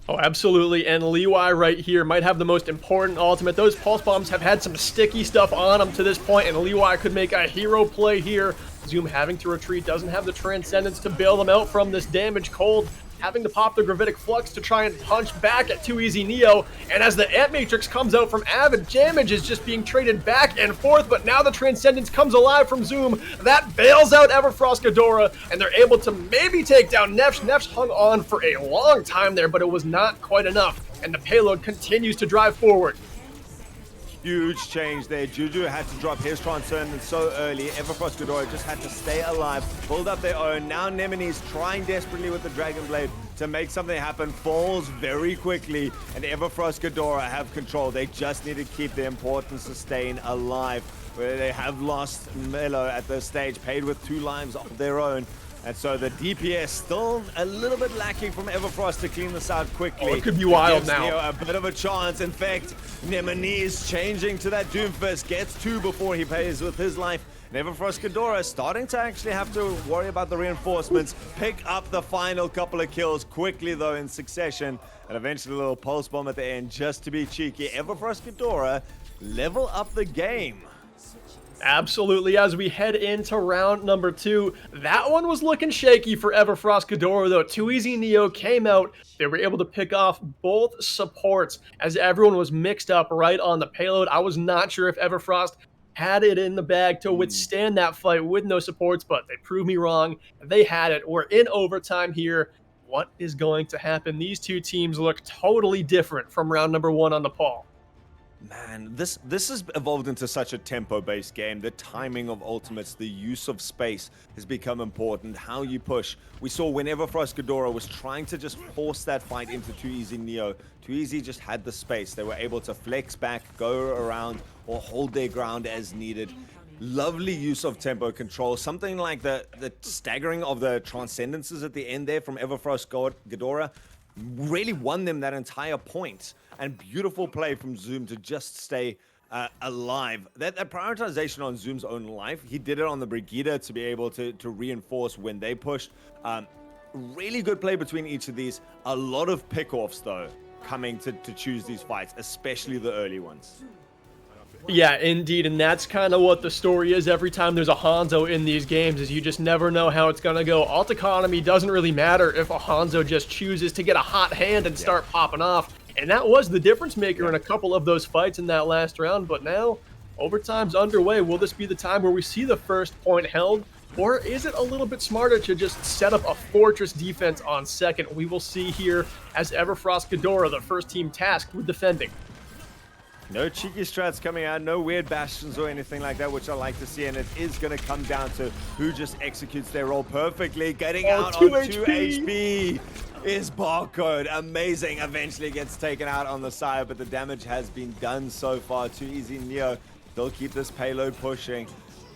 Oh, absolutely, and Leewai right here might have the most important ultimate. Those pulse bombs have had some sticky stuff on them to this point, and Leewai could make a hero play here. Zoom having to retreat, doesn't have the Transcendence to bail them out from this damage. Cold having to pop the Gravitic Flux to try and punch back at Too Easy Neo, and as the Ant Matrix comes out from Avid, damage is just being traded back and forth, but now the Transcendence comes alive from Zoom. That bails out Everfrost Ghidorah, and they're able to maybe take down Nefsh. Nefsh hung on for a long time there, but it was not quite enough, and the payload continues to drive forward. Huge change there. Juju had to drop his Transcendence so early. Everfrost Ghidorah just had to stay alive, build up their own. Now Nemesis trying desperately with the Dragon Blade to make something happen, falls very quickly, and Everfrost Ghidorah have control. They just need to keep the important sustain alive, where they have lost Melo at this stage, paid with 2 lives of their own. And so the DPS still a little bit lacking from Everfrost to clean this out quickly. Oh, it could be wild now. Neo a bit of a chance. In fact, Nemesis changing to that Doomfist, gets 2 before he pays with his life. And Everfrost Ghidorah starting to actually have to worry about the reinforcements, pick up the final couple of kills quickly though in succession, and eventually a little pulse bomb at the end just to be cheeky. Everfrost Ghidorah level up the game. Absolutely, as we head into round number 2. That one was looking shaky for Everfrost Ghidorah, though. Too Easy Neo came out. They were able to pick off both supports as everyone was mixed up right on the payload. I was not sure if Everfrost had it in the bag to withstand that fight with no supports, but they proved me wrong. They had it. We're in overtime here. What is going to happen? These two teams look totally different from round number 1 on the poll. Man, this has evolved into such a tempo-based game. The timing of ultimates, the use of space has become important. How you push. We saw whenever Everfrost Ghidorah was trying to just force that fight into Too Easy Neo, Too Easy just had the space. They were able to flex back, go around, or hold their ground as needed. Lovely use of tempo control. Something like the staggering of the Transcendences at the end there from Everfrost Ghidorah really won them that entire point. And beautiful play from Zoom to just stay alive. That prioritization on Zoom's own life, he did it on the Brigida to be able to reinforce when they pushed. Really good play between each of these. A lot of pickoffs, though, coming to choose these fights, especially the early ones. Yeah, indeed, and that's kind of what the story is every time there's a Hanzo in these games, is you just never know how it's going to go. Alt economy doesn't really matter if a Hanzo just chooses to get a hot hand and start popping off. And that was the difference maker in a couple of those fights in that last round. But now, overtime's underway. Will this be the time where we see the first point held? Or is it a little bit smarter to just set up a fortress defense on second? We will see here as Everfrost Ghidorah, the first team tasked with defending. No cheeky strats coming out, no weird bastions or anything like that, which I like to see, and it is going to come down to who just executes their role perfectly. Getting out on 2 HP is Barcode. Amazing. Eventually gets taken out on the side, but the damage has been done so far. Too Easy Neo, they'll keep this payload pushing.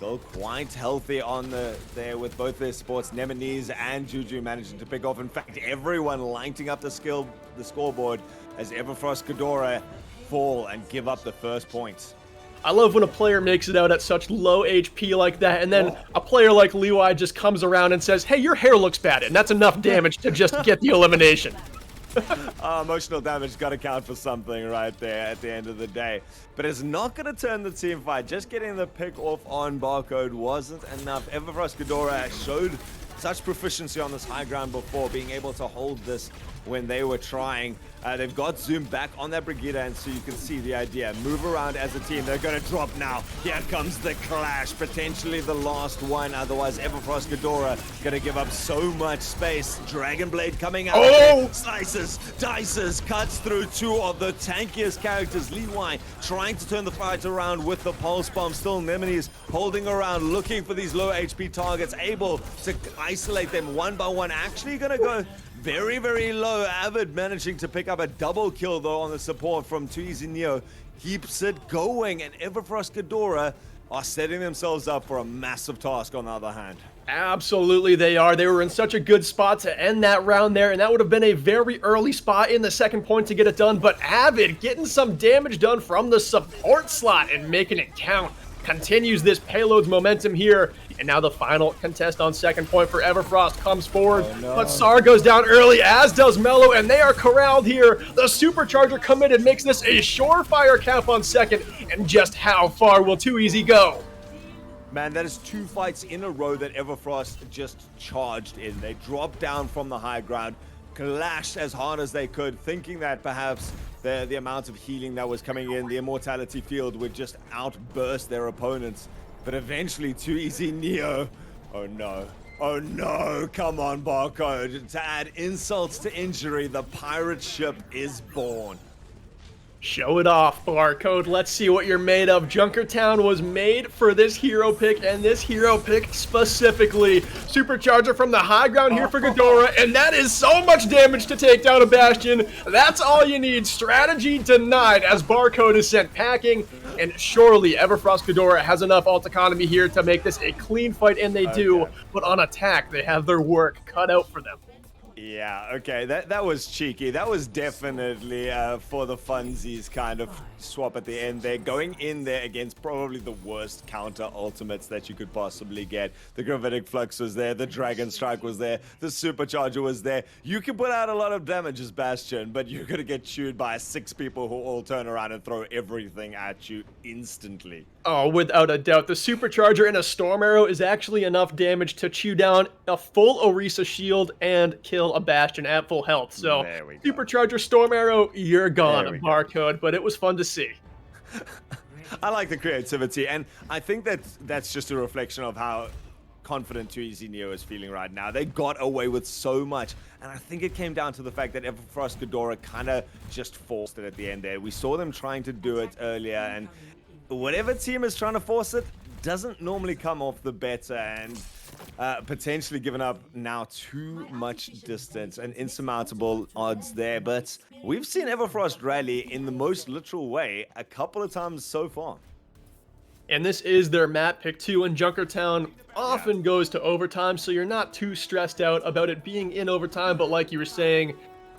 They're quite healthy on there with both their sports. Nemesis and Juju managing to pick off. In fact, everyone lighting up the scoreboard as Everfrost Ghidorah fall and give up the first points. I love when a player makes it out at such low HP like that, and then a player like Leewai just comes around and says, hey, your hair looks bad, and that's enough damage to just get the elimination. Emotional damage got to count for something right there at the end of the day. But it's not going to turn the team fight. Just getting the pick off on Barcode wasn't enough. Everfrost Ghidorah showed such proficiency on this high ground before, being able to hold this when they were trying. They've got Zoom back on that Brigida, and so you can see the idea. Move around as a team. They're going to drop now. Here comes the clash, potentially the last one. Otherwise, Everfrost Ghidorah going to give up so much space. Dragon Blade coming out. Oh! Slices, dices, cuts through 2 of the tankiest characters. Leewai trying to turn the fight around with the pulse bomb. Still Nemesis holding around, looking for these low HP targets, able to isolate them one by one. Actually going to go very, very low. Avid managing to pick up a double kill, though, on the support from Too Easy Neo. Keeps it going, and Everfrost Ghidorah are setting themselves up for a massive task on the other hand. Absolutely they are. They were in such a good spot to end that round there, and that would have been a very early spot in the second point to get it done, but Avid getting some damage done from the support slot and making it count. Continues this payload's momentum here, and now the final contest on second point for Everfrost comes forward, but Sar goes down early, as does Mello, and they are corralled here. The Supercharger committed makes this a surefire cap on second, and just how far will Too Easy go? Man, that is 2 fights in a row that Everfrost just charged in. They dropped down from the high ground, clashed as hard as they could, thinking that perhaps the amount of healing that was coming in, the immortality field, would just outburst their opponents. But eventually, Too Easy Neo. Oh no. Oh no, come on, Barcode. To add insults to injury, the pirate ship is born. Show it off, Barcode. Let's see what you're made of. Junkertown was made for this hero pick, and this hero pick specifically. Supercharger from the high ground here for Ghidorah, and that is so much damage to take down a Bastion. That's all you need. Strategy denied as Barcode is sent packing, and surely Everfrost Ghidorah has enough ult economy here to make this a clean fight, and they do, but on attack, they have their work cut out for them. Yeah, okay, that was cheeky. That was definitely for the funsies kind of swap at the end there. Going in there against probably the worst counter ultimates that you could possibly get. The Gravitic Flux was there, the Dragon Strike was there, the Supercharger was there. You can put out a lot of damage as Bastion, but you're going to get chewed by 6 people who all turn around and throw everything at you instantly. Oh, without a doubt. The Supercharger in a Storm Arrow is actually enough damage to chew down a full Orisa shield and kill a Bastion at full health. So, Supercharger, Storm Arrow, you're gone, Barcode, but it was fun to see. I like the creativity, and I think that's just a reflection of how confident Too Easy Neo is feeling right now. They got away with so much, and I think it came down to the fact that Everfrost Ghidorah kind of just forced it at the end there. We saw them trying to do it earlier, and whatever team is trying to force it doesn't normally come off the better, and potentially giving up now too much distance and insurmountable odds there. But we've seen Everfrost rally in the most literal way a couple of times so far. And this is their map pick too, and Junkertown often goes to overtime, so you're not too stressed out about it being in overtime, but like you were saying,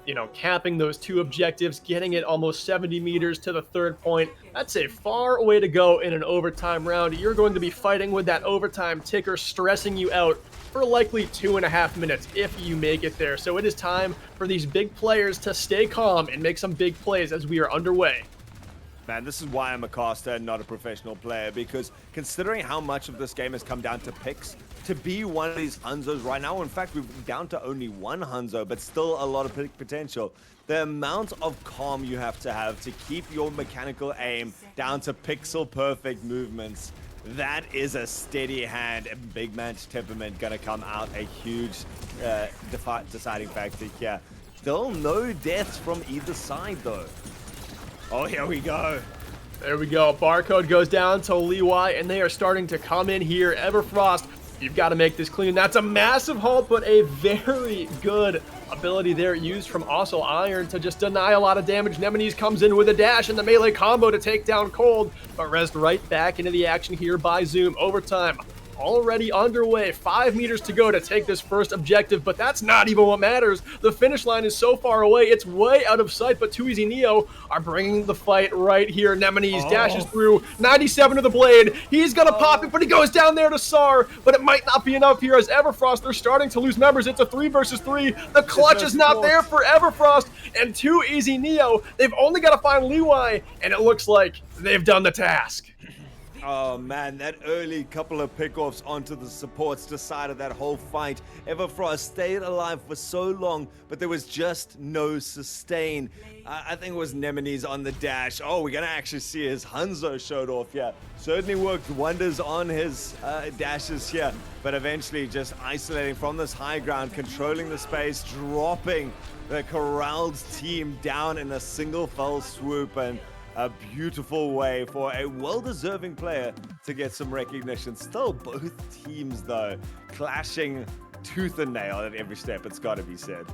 you know, capping those 2 objectives, getting it almost 70 meters to the third point. That's a far way to go in an overtime round. You're going to be fighting with that overtime ticker, stressing you out for likely 2.5 minutes if you make it there. So it is time for these big players to stay calm and make some big plays as we are underway. Man, this is why I'm a caster and not a professional player, because considering how much of this game has come down to picks, to be one of these Hanzos right now, in fact, we're down to only 1 Hanzo, but still a lot of pick potential. The amount of calm you have to keep your mechanical aim down to pixel-perfect movements, that is a steady hand, and big man's temperament gonna come out a huge deciding factor here. Still no deaths from either side, though. Oh, here we go. There we go. Barcode goes down to Leewai, and they are starting to come in here. Everfrost, you've got to make this clean. That's a massive halt, but a very good ability there used from also Iron to just deny a lot of damage. Nemesis comes in with a dash and the melee combo to take down Cold, but rezzed right back into the action here by Zoom. Overtime already underway. 5 meters to go to take this first objective, but that's not even what matters. The finish line is so far away, it's way out of sight, but Too Easy Neo are bringing the fight right here. Nemesis dashes through, 97 to the blade. He's gonna pop it, but he goes down there to Sar, but it might not be enough here as Everfrost, they're starting to lose members. It's a 3 versus 3. The clutch is not there for Everfrost, and Too Easy Neo, they've only got to find Leewai, and it looks like they've done the task. Oh man, that early couple of pickoffs onto the supports decided that whole fight. Everfrost stayed alive for so long, but there was just no sustain. I think it was Nemesis on the dash. Oh, we're gonna actually see his Hanzo showed off here. Certainly worked wonders on his dashes here, but eventually just isolating from this high ground, controlling the space, dropping the corralled team down in a single fell swoop, and a beautiful way for a well-deserving player to get some recognition. Still, both teams, though, clashing tooth and nail at every step, it's got to be said.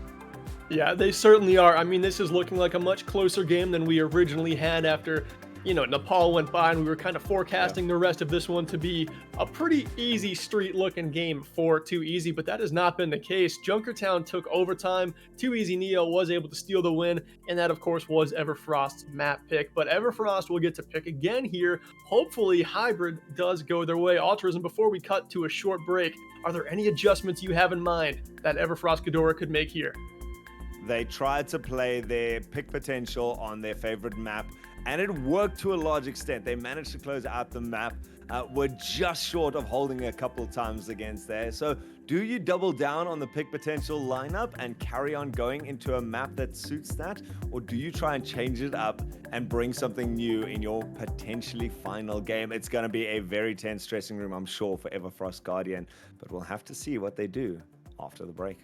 Yeah, they certainly are. I mean, this is looking like a much closer game than we originally had after you know, Nepal went by and we were kind of forecasting the rest of this one to be a pretty easy street looking game for Too Easy, but that has not been the case. Junkertown took overtime. Too Easy Neo was able to steal the win, and that of course was Everfrost's map pick. But Everfrost will get to pick again here. Hopefully Hybrid does go their way. Altruism, before we cut to a short break, are there any adjustments you have in mind that Everfrost Ghidorah could make here? They tried to play their pick potential on their favorite map, and it worked to a large extent. They managed to close out the map. Were just short of holding a couple times against there. So do you double down on the pick potential lineup and carry on going into a map that suits that? Or do you try and change it up and bring something new in your potentially final game? It's going to be a very tense dressing room, I'm sure, for Everfrost Guardian, but we'll have to see what they do after the break.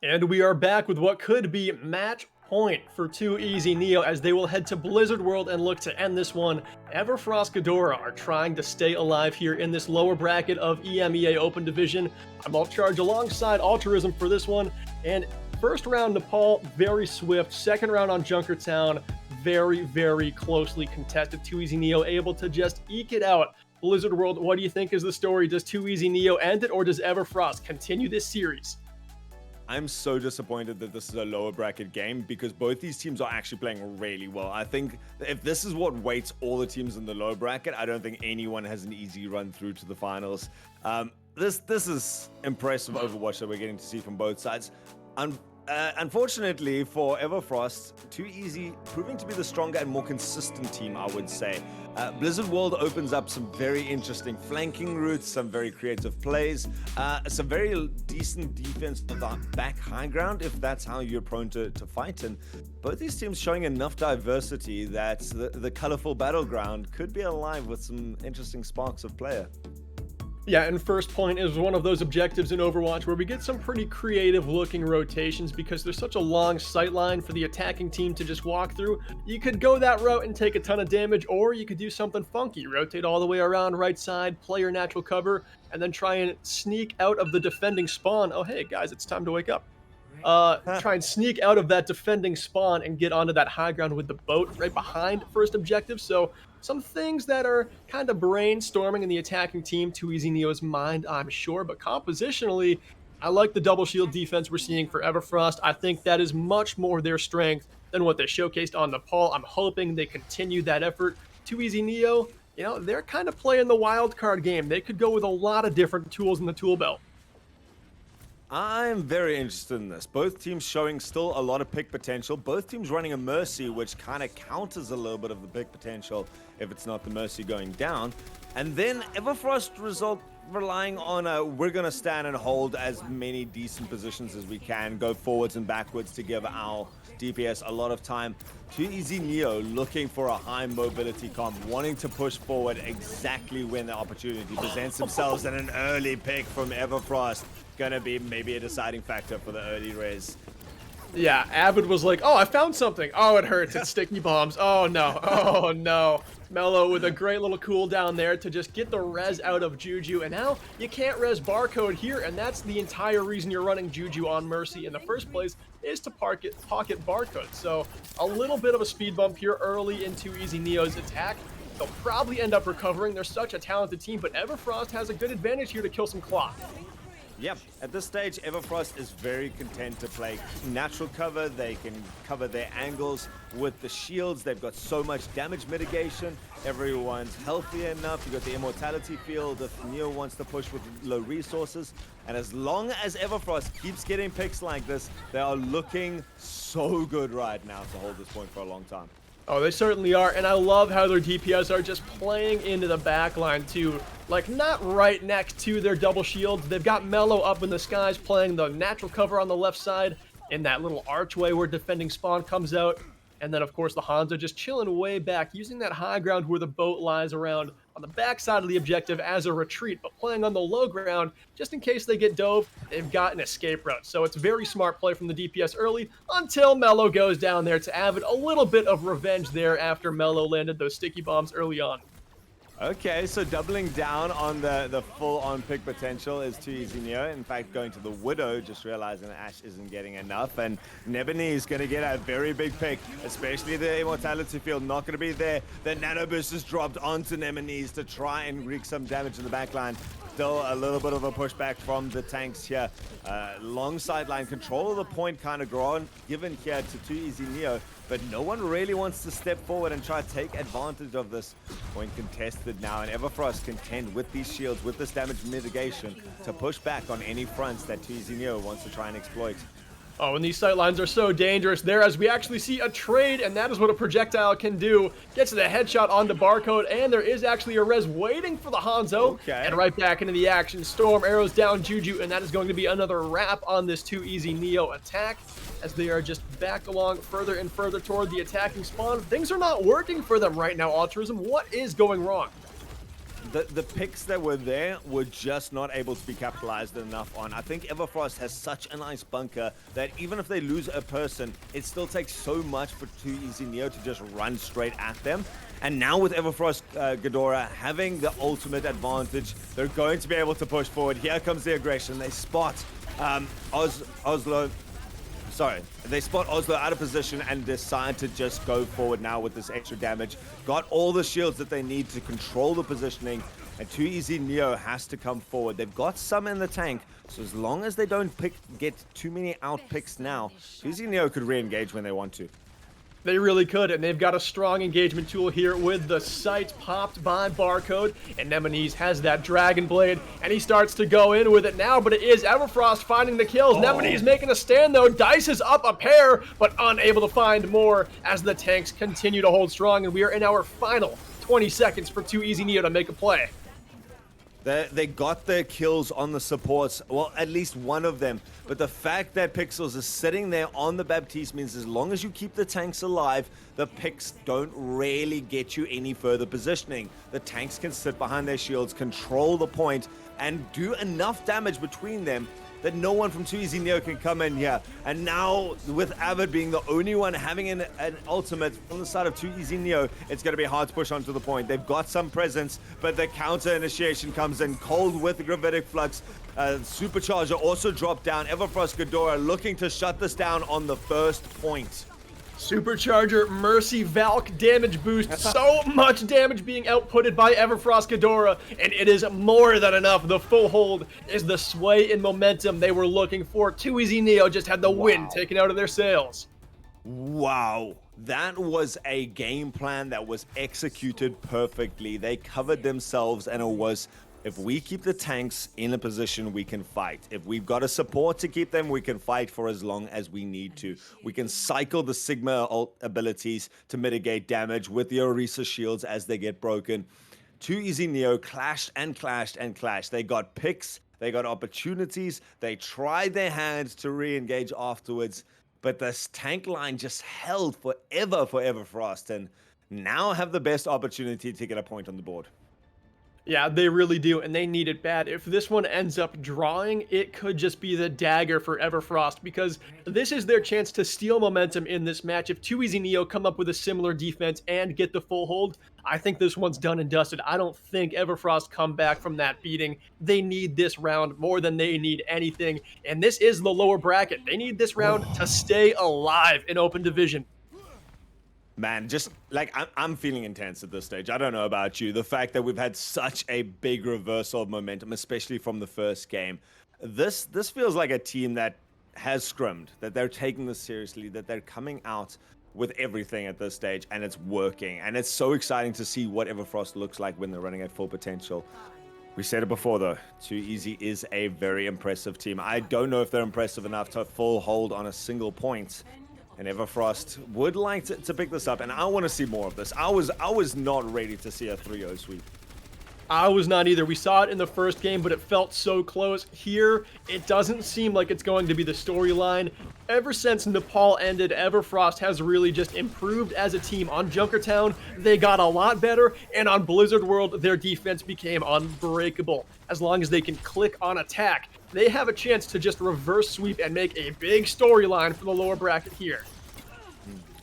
And we are back with what could be match point for 2 Easy Neo as they will head to Blizzard World and look to end this one. Everfrost Ghidorah are trying to stay alive here in this lower bracket of EMEA Open Division. I'm off charge alongside Altruism for this one. And first round Nepal, very swift. Second round on Junkertown, very, very closely contested. 2 Easy Neo able to just eke it out. Blizzard World, what do you think is the story? Does 2 Easy Neo end it, or does Everfrost continue this series? I'm so disappointed that this is a lower bracket game because both these teams are actually playing really well. I think if this is what weights all the teams in the lower bracket, I don't think anyone has an easy run through to the finals. This is impressive Overwatch that we're getting to see from both sides. Unfortunately for Everfrost, 2 Easy proving to be the stronger and more consistent team, I would say. Blizzard World opens up some very interesting flanking routes, some very creative plays, some very decent defense on the back high ground if that's how you're prone to fight. And both these teams showing enough diversity that the colorful battleground could be alive with some interesting sparks of player. Yeah, and first point is one of those objectives in Overwatch where we get some pretty creative looking rotations because there's such a long sight line for the attacking team to just walk through. You could go that route and take a ton of damage, or you could do something funky. Rotate all the way around right side, play your natural cover, and then try and sneak out of the defending spawn. Oh, hey, guys, it's time to wake up. Try and sneak out of that defending spawn and get onto that high ground with the boat right behind first objective. So some things that are kind of brainstorming in the attacking team, 2 Easy Neo's mind, I'm sure. But compositionally, I like the double shield defense we're seeing for Everfrost. I think that is much more their strength than what they showcased on Nepal. I'm hoping they continue that effort. 2 Easy Neo, you know, they're kind of playing the wild card game. They could go with a lot of different tools in the tool belt. I'm very interested in this. Both teams showing still a lot of pick potential. Both teams running a Mercy, which kind of counters a little bit of the pick potential if it's not the Mercy going down. And then Everfrost result relying on we're going to stand and hold as many decent positions as we can, go forwards and backwards to give our DPS a lot of time. 2 Easy Neo looking for a high mobility comp, wanting to push forward exactly when the opportunity presents themselves, and an early pick from Everfrost gonna be maybe a deciding factor for the early res. Yeah, Avid was like, oh, I found something. Oh, it hurts. It's sticky bombs. Oh, no. Oh, no. Mello with a great little cooldown there to just get the res out of Juju. And now you can't res Barcode here, and that's the entire reason you're running Juju on Mercy in the first place, is to pocket Barcode. So a little bit of a speed bump here early into 2 Easy Neo's attack. They'll probably end up recovering. They're such a talented team, but Everfrost has a good advantage here to kill some clock. Yep, at this stage, Everfrost is very content to play natural cover. They can cover their angles with the shields. They've got so much damage mitigation. Everyone's healthy enough. You've got the immortality field if Neo wants to push with low resources. And as long as Everfrost keeps getting picks like this, they are looking so good right now to hold this point for a long time. Oh, they certainly are, and I love how their DPS are just playing into the backline too. Like, not right next to their double shields. They've got Mello up in the skies playing the natural cover on the left side in that little archway where defending spawn comes out. And then, of course, the Hanzo just chilling way back, using that high ground where the boat lies around on the back side of the objective as a retreat, but playing on the low ground, just in case they get dove, they've got an escape route. So it's very smart play from the DPS early until Mello goes down there to Avid. A little bit of revenge there after Mello landed those sticky bombs early on. Okay, so doubling down on the full-on pick potential is 2 Easy Neo. In fact, going to the Widow, just realizing that Ashe isn't getting enough. And Nebony is going to get a very big pick, especially the Immortality Field not going to be there. The Nano Boost is dropped onto Nebony's to try and wreak some damage in the backline. Still a little bit of a pushback from the tanks here. Long sideline control of the point kind of given here to 2 Easy Neo, but no one really wants to step forward and try to take advantage of this. Point contested now, and Everfrost contend with these shields, with this damage mitigation, to push back on any fronts that 2 Easy Neo wants to try and exploit. Oh, and these sightlines are so dangerous there as we actually see a trade, and that is what a projectile can do. Gets the headshot onto Barcode, and there is actually a res waiting for the Hanzo. Okay. And right back into the action. Storm arrows down Juju, and that is going to be another wrap on this 2 Easy Neo attack as they are just back along further and further toward the attacking spawn. Things are not working for them right now, Altruism. What is going wrong? the picks that were there were just not able to be capitalized enough on. I think Everfrost has such a nice bunker that even if they lose a person, it still takes so much for 2EasyNeo to just run straight at them. And now with Everfrost Ghidorah having the ultimate advantage, they're going to be able to push forward. Here comes the aggression. They spot Oslo. Sorry, they spot Oslo out of position and decide to just go forward now with this extra damage. Got all the shields that they need to control the positioning, and 2EasyNeo has to come forward. They've got some in the tank, so as long as they don't get too many out picks now, 2EasyNeo could re-engage when they want to. They really could, and they've got a strong engagement tool here with the sights popped by Barcode, and Nemesis has that Dragon Blade, and he starts to go in with it now, but it is Everfrost finding the kills. Nemesis making a stand, though, dices up a pair, but unable to find more as the tanks continue to hold strong, and we are in our final 20 seconds for 2EasyNeo to make a play. They got their kills on the supports, well, at least one of them. But the fact that Pixels is sitting there on the Baptiste means as long as you keep the tanks alive, the picks don't really get you any further positioning. The tanks can sit behind their shields, control the point, and do enough damage between them that no one from 2EasyNeo can come in here. And now, with Avid being the only one having an ultimate on the side of 2EasyNeo, it's going to be hard to push onto the point. They've got some presence, but the counter initiation comes in cold with the Gravitic Flux. Supercharger also dropped down. Everfrost Ghidorah looking to shut this down on the first point. Supercharger, Mercy, Valk, damage boost, so much damage being outputted by Everfrost Ghidorah, and it is more than enough. The full hold is the sway and momentum they were looking for. 2EasyNeo just had the wind taken out of their sails. Wow. That was a game plan that was executed perfectly. They covered themselves, and it was, if we keep the tanks in a position, we can fight. If we've got a support to keep them, we can fight for as long as we need to. We can cycle the Sigma abilities to mitigate damage with the Orisa shields as they get broken. 2EasyNeo clashed and clashed and clashed. They got picks, they got opportunities, they tried their hands to re-engage afterwards, but this tank line just held forever for Everfrost, and now have the best opportunity to get a point on the board. Yeah, they really do, and they need it bad. If this one ends up drawing, it could just be the dagger for Everfrost, because this is their chance to steal momentum in this match. If 2EasyNeo come up with a similar defense and get the full hold, I think this one's done and dusted. I don't think Everfrost come back from that beating. They need this round more than they need anything, and this is the lower bracket. They need this round to stay alive in Open Division. Man, just like I'm feeling intense at this stage. I don't know about you. The fact that we've had such a big reversal of momentum, especially from the first game. This feels like a team that has scrimmed, that they're taking this seriously, that they're coming out with everything at this stage, and it's working. And it's so exciting to see what Everfrost looks like when they're running at full potential. We said it before, though. 2Easy is a very impressive team. I don't know if they're impressive enough to full hold on a single point. And Everfrost would like to pick this up, and I want to see more of this. I was not ready to see a 3-0 sweep. I was not either. We saw it in the first game, but it felt so close. Here, it doesn't seem like it's going to be the storyline. Ever since Nepal ended, Everfrost has really just improved as a team. On Junkertown, they got a lot better, and on Blizzard World, their defense became unbreakable. As long as they can click on attack, they have a chance to just reverse sweep and make a big storyline for the lower bracket here.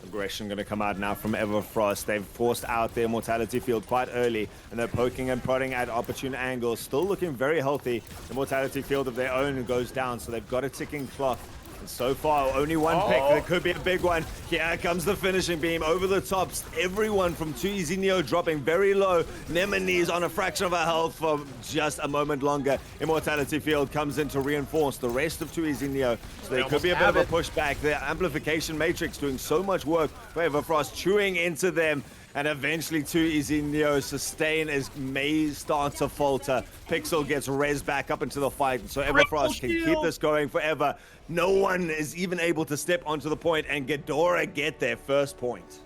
Aggression going to come out now from Everfrost. They've forced out their Mortality Field quite early, and they're poking and prodding at opportune angles. Still looking very healthy. The Mortality Field of their own goes down, so they've got a ticking clock. And so far, only one pick. There could be a big one. Here comes the finishing beam over the tops. Everyone from 2EasyNeo dropping very low. Nemesis on a fraction of a health for just a moment longer. Immortality Field comes in to reinforce the rest of 2EasyNeo. So there could be a bit of a pushback. The Amplification Matrix doing so much work for Everfrost, chewing into them. And eventually 2EasyNeo sustain may start to falter. Pixel gets res back up into the fight, so Everfrost can keep this going forever. No one is even able to step onto the point, and Ghidorah get their first point.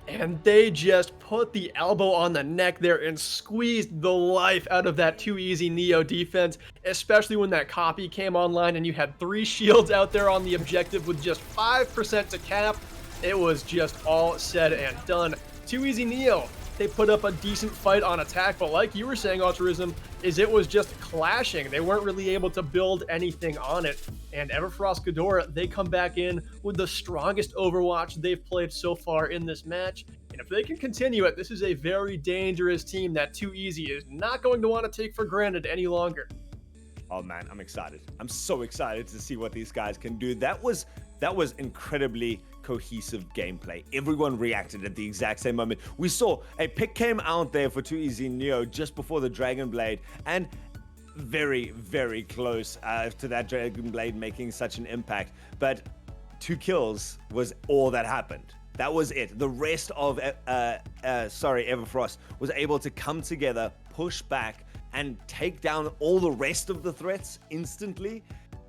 And they just put the elbow on the neck there and squeezed the life out of that 2EasyNeo defense, especially when that copy came online and you had 3 shields out there on the objective with just 5% to cap. It was just all said and done. 2EasyNeo They put up a decent fight on attack, but like you were saying, Altruism, is it was just clashing. They weren't really able to build anything on it. And Everfrost Ghidorah, they come back in with the strongest Overwatch they've played so far in this match. And if they can continue it, this is a very dangerous team that Too Easy is not going to want to take for granted any longer. Oh man, I'm excited. I'm so excited to see what these guys can do. That was incredibly cohesive gameplay. Everyone reacted at the exact same moment. We saw a pick came out there for Too Easy Neo just before the Dragon Blade, and very, very close to that Dragon Blade making such an impact. But 2 kills was all that happened. That was it. The rest of Everfrost was able to come together, push back, and take down all the rest of the threats instantly.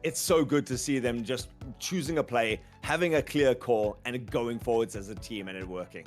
It's so good to see them just choosing a play, having a clear call, and going forwards as a team, and it working.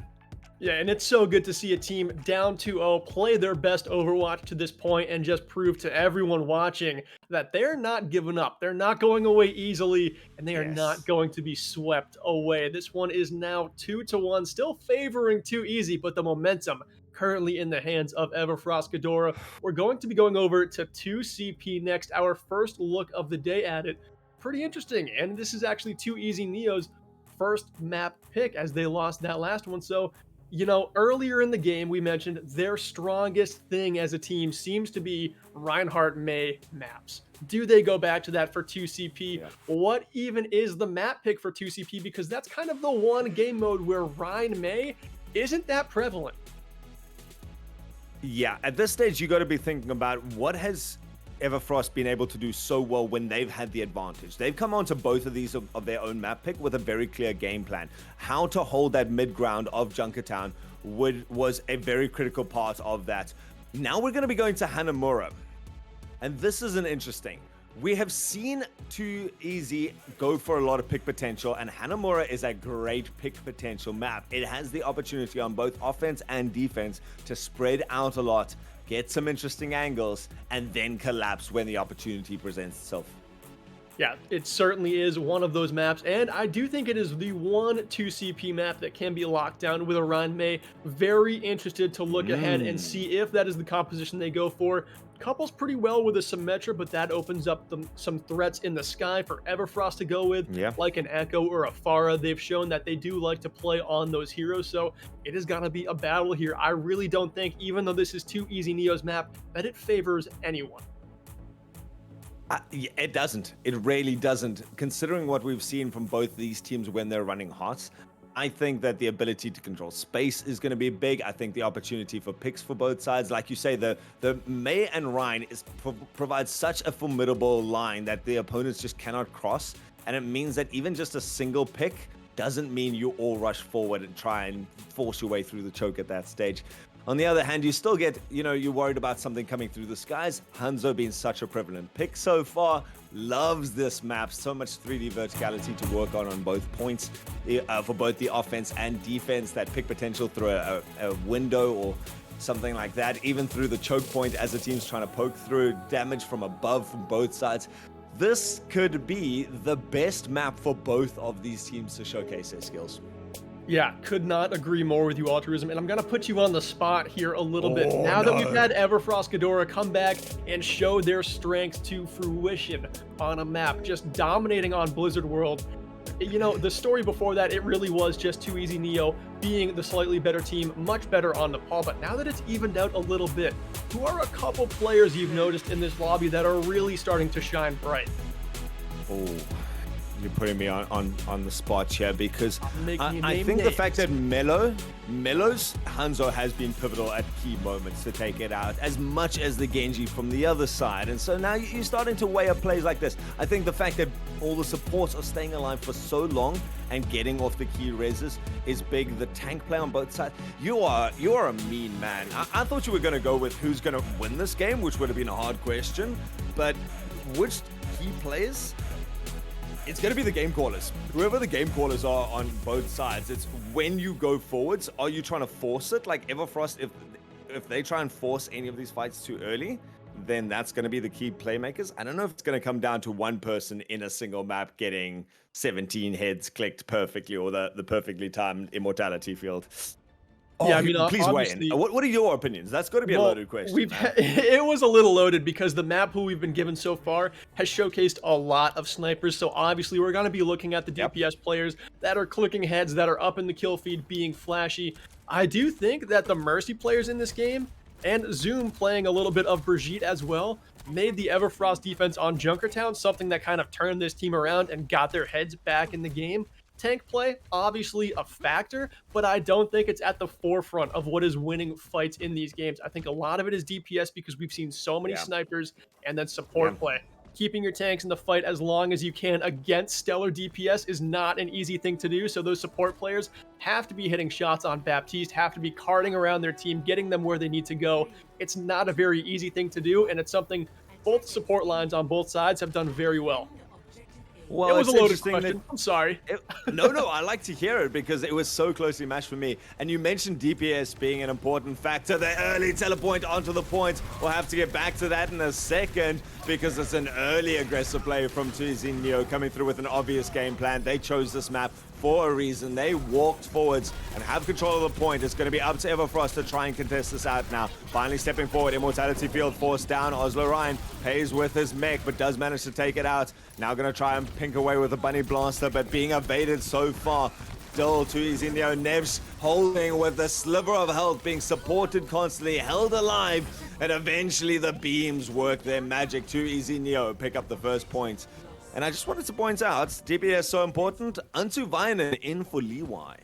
Yeah, and it's so good to see a team down 2-0 play their best Overwatch to this point and just prove to everyone watching that they're not giving up. They're not going away easily, and they are not going to be swept away. This one is now 2-1, still favoring Too Easy, but the momentum currently in the hands of Everfrost Ghidorah. We're going to be going over to 2CP next, our first look of the day at it. Pretty interesting, and this is actually Too Easy Neo's first map pick as they lost that last one. So, you know, earlier in the game, we mentioned their strongest thing as a team seems to be Reinhardt May maps. Do they go back to that for 2CP? Yeah. What even is the map pick for 2CP? Because that's kind of the one game mode where Ryan May isn't that prevalent. Yeah, at this stage, you got to be thinking about what has Everfrost been able to do so well when they've had the advantage. They've come onto both of these of their own map pick with a very clear game plan. How to hold that mid ground of Junkertown was a very critical part of that. Now we're going to be going to Hanamura. And this is an interesting. We have seen Too Easy go for a lot of pick potential, and Hanamura is a great pick potential map. It has the opportunity on both offense and defense to spread out a lot, get some interesting angles, and then collapse when the opportunity presents itself. Yeah, it certainly is one of those maps, and I do think it is the one 2CP map that can be locked down with Orion May. Very interested to look ahead and see if that is the composition they go for. Couples pretty well with a Symmetra, but that opens up some threats in the sky for Everfrost to go with, like an Echo or a Pharah. They've shown that they do like to play on those heroes, so it is going to be a battle here. I really don't think, even though this is Too Easy Neo's map, that it favors anyone. It doesn't. It really doesn't. Considering what we've seen from both these teams when they're running hot, I think that the ability to control space is going to be big. I think the opportunity for picks for both sides, like you say, the May and Ryan provides such a formidable line that the opponents just cannot cross, and it means that even just a single pick doesn't mean you all rush forward and try and force your way through the choke at that stage. On the other hand, you still get, you're worried about something coming through the skies. Hanzo being such a prevalent pick so far, loves this map. So much 3D verticality to work on both points for both the offense and defense. That pick potential through a window or something like that, even through the choke point as the team's trying to poke through, damage from above from both sides. This could be the best map for both of these teams to showcase their skills. Yeah, could not agree more with you, Altruism. And I'm going to put you on the spot here a little bit. Now that we've had Everfrost Ghidorah come back and show their strength to fruition on a map, just dominating on Blizzard World. The story before that, it really was just Too Easy Neo being the slightly better team, much better on Nepal. But now that it's evened out a little bit, who are a couple players you've noticed in this lobby that are really starting to shine bright? Oh, you're putting me on the spot here, because I think names. The fact that Melo's Hanzo has been pivotal at key moments to take it out, as much as the Genji from the other side. And so now you're starting to weigh up plays like this. I think the fact that all the supports are staying alive for so long and getting off the key reses is big. The tank play on both sides. You're a mean man. I thought you were going to go with who's going to win this game, which would have been a hard question. But which key players? It's going to be the game callers. Whoever the game callers are on both sides, it's when you go forwards, are you trying to force it? Like Everfrost, if they try and force any of these fights too early, then that's going to be the key playmakers. I don't know if it's going to come down to one person in a single map getting 17 heads clicked perfectly, or the perfectly timed immortality field. Oh, Yeah, I mean, please weigh in. obviously, What are your opinions? That's got to be a well, loaded question, man. it was a little loaded because the map pool we've been given so far has showcased a lot of snipers. So obviously, we're gonna be looking at the Yep. DPS players that are clicking heads, that are up in the kill feed, being flashy. I do think that the Mercy players in this game and Zoom playing a little bit of Brigitte as well made the Everfrost defense on Junkertown something that kind of turned this team around and got their heads back in the game. Tank play, obviously a factor, but I don't think it's at the forefront of what is winning fights in these games. I think a lot of it is DPS because we've seen so many Yeah. snipers, and then Yeah. support play. Keeping your tanks in the fight as long as you can against stellar DPS is not an easy thing to do, so those support players have to be hitting shots on Baptiste, have to be carting around their team, getting them where they need to go. It's not a very easy thing to do, and it's something both support lines on both sides have done very well. Well, It was a it's loaded interesting question. I'm sorry. no, I like to hear it because it was so closely matched for me. And you mentioned DPS being an important factor. The early telepoint onto the point. We'll have to get back to that in a second because it's an early aggressive play from 2EZ Neo coming through with an obvious game plan. They chose this map for a reason. They walked forwards and have control of the point. It's going to be up to Everfrost to try and contest this out now. Finally stepping forward, Immortality Field forced down. Oslo Ryan pays with his mech, but does manage to take it out. Now going to try and pink away with a Bunny Blaster, but being evaded so far. Still 2EZ Neo. Nevs holding with a sliver of health, being supported constantly, held alive, and eventually the beams work their magic. 2EZ Neo pick up the first point. And I just wanted to point out, DPS so important, Unto Vinen in for Leeway.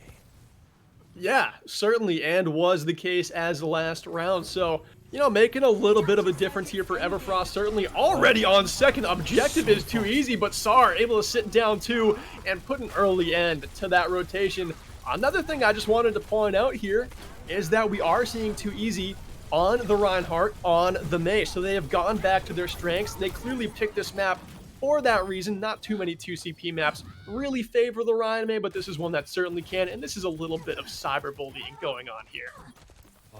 Yeah, certainly, and was the case as last round. So, you know, making a little bit of a difference here for Everfrost. Certainly already on second. Objective is 2EZ, but Sar able to sit down too and put an early end to that rotation. Another thing I just wanted to point out here is that we are seeing 2EZ on the Reinhardt, on the Mei. So they have gone back to their strengths. They clearly picked this map for that reason. Not too many 2CP maps really favor the Ryan May, but this is one that certainly can, and this is a little bit of cyberbullying going on here.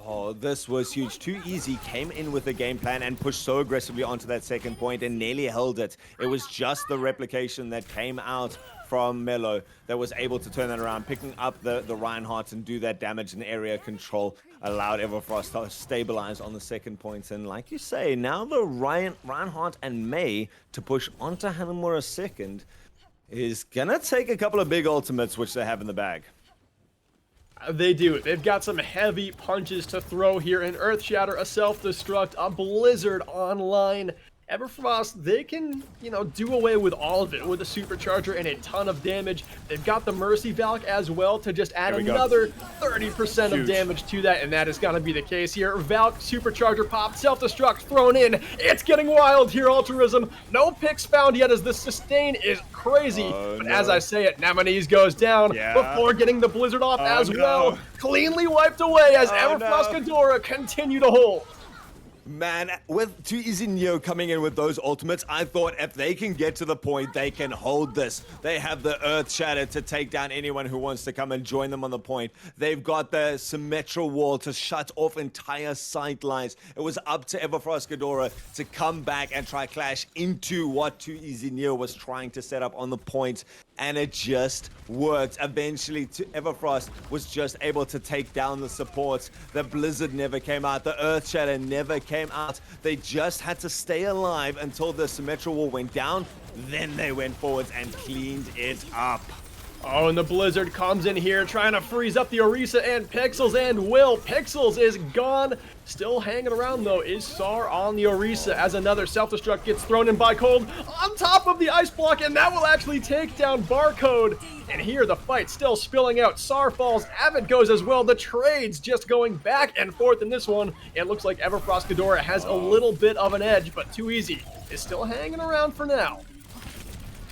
Oh, this was huge. 2EZ came in with a game plan and pushed so aggressively onto that second point and nearly held it. It was just the replication that came out from Melo that was able to turn that around, picking up the Reinhardt and do that damage and area control, allowed Everfrost to stabilize on the second point. And like you say, now the Reinhardt and May to push onto Hanamura second is gonna take a couple of big ultimates, which they have in the bag. They do. They've got some heavy punches to throw here. An Earth Shatter, a Self-Destruct, a Blizzard online. Everfrost, they can, you know, do away with all of it with a Supercharger and a ton of damage. They've got the Mercy Valk as well to just add another 30% of damage to that, and that is going to be the case here. Valk, Supercharger pop, Self-Destruct thrown in. It's getting wild here, Altruism. No picks found yet as the sustain is crazy. But as I say it, Nemesis goes down before getting the Blizzard off as well. Cleanly wiped away as Everfrost Ghidorah continue to hold. Man, with 2EZ Neo coming in with those ultimates, I thought if they can get to the point, they can hold this. They have the Earth Shatter to take down anyone who wants to come and join them on the point. They've got the Symmetra Wall to shut off entire sight lines. It was up to Everfrost Ghidorah to come back and try clash into what 2EZ Neo was trying to set up on the point. And it just worked. Eventually, Everfrost was just able to take down the supports. The Blizzard never came out. The Earth Shatter never came out. They just had to stay alive until the Symmetra Wall went down. Then they went forwards and cleaned it up. Oh, and the Blizzard comes in here trying to freeze up the Orisa and Pixels, and Will. Pixels is gone. Still hanging around, though, is Sar on the Orisa as another Self-Destruct gets thrown in by Cold on top of the Ice Block, and that will actually take down Barcode. And here, the fight still spilling out. Sar falls, Avid goes as well. The trades just going back and forth in this one. It looks like Everfrost Ghidorah has a little bit of an edge, but 2EZ is still hanging around for now.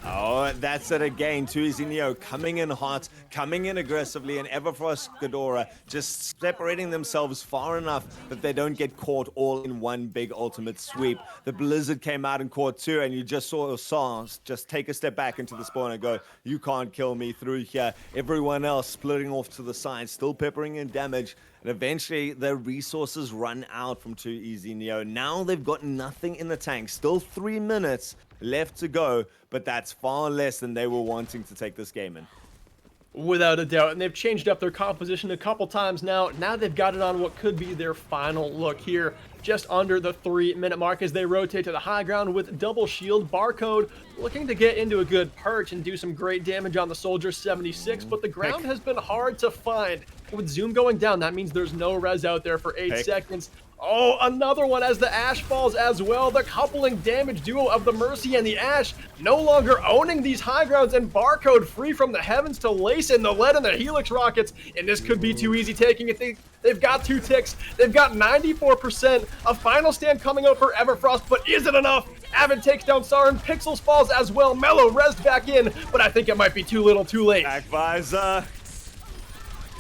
Oh, that's it again. 2EZ Neo coming in hot, coming in aggressively, and Everfrost Ghidorah just separating themselves far enough that they don't get caught all in one big ultimate sweep. The Blizzard came out and caught two, and you just saw Sans just take a step back into the spawn and go, you can't kill me through here. Everyone else splitting off to the side, still peppering in damage. And eventually, their resources run out from 2EZ Neo. Now they've got nothing in the tank. Still 3 minutes left to go, but that's far less than they were wanting to take this game in. Without a doubt, and they've changed up their composition a couple times now. Now they've got it on what could be their final look here, just under the 3-minute mark as they rotate to the high ground with double shield. Barcode looking to get into a good perch and do some great damage on the Soldier 76, but the ground has been hard to find. With Zoom going down, that means there's no res out there for 8 seconds. Oh, another one as the Ash falls as well. The coupling damage duo of the Mercy and the Ash no longer owning these high grounds, and Barcode free from the heavens to lace in the lead and the Helix rockets. And this could be too easy taking it. They've got 2 ticks. They've got 94%. A final stand coming out for Everfrost, but is it enough? Avid takes down Sarin. Pixels falls as well. Mellow rezzed back in, but I think it might be too little too late.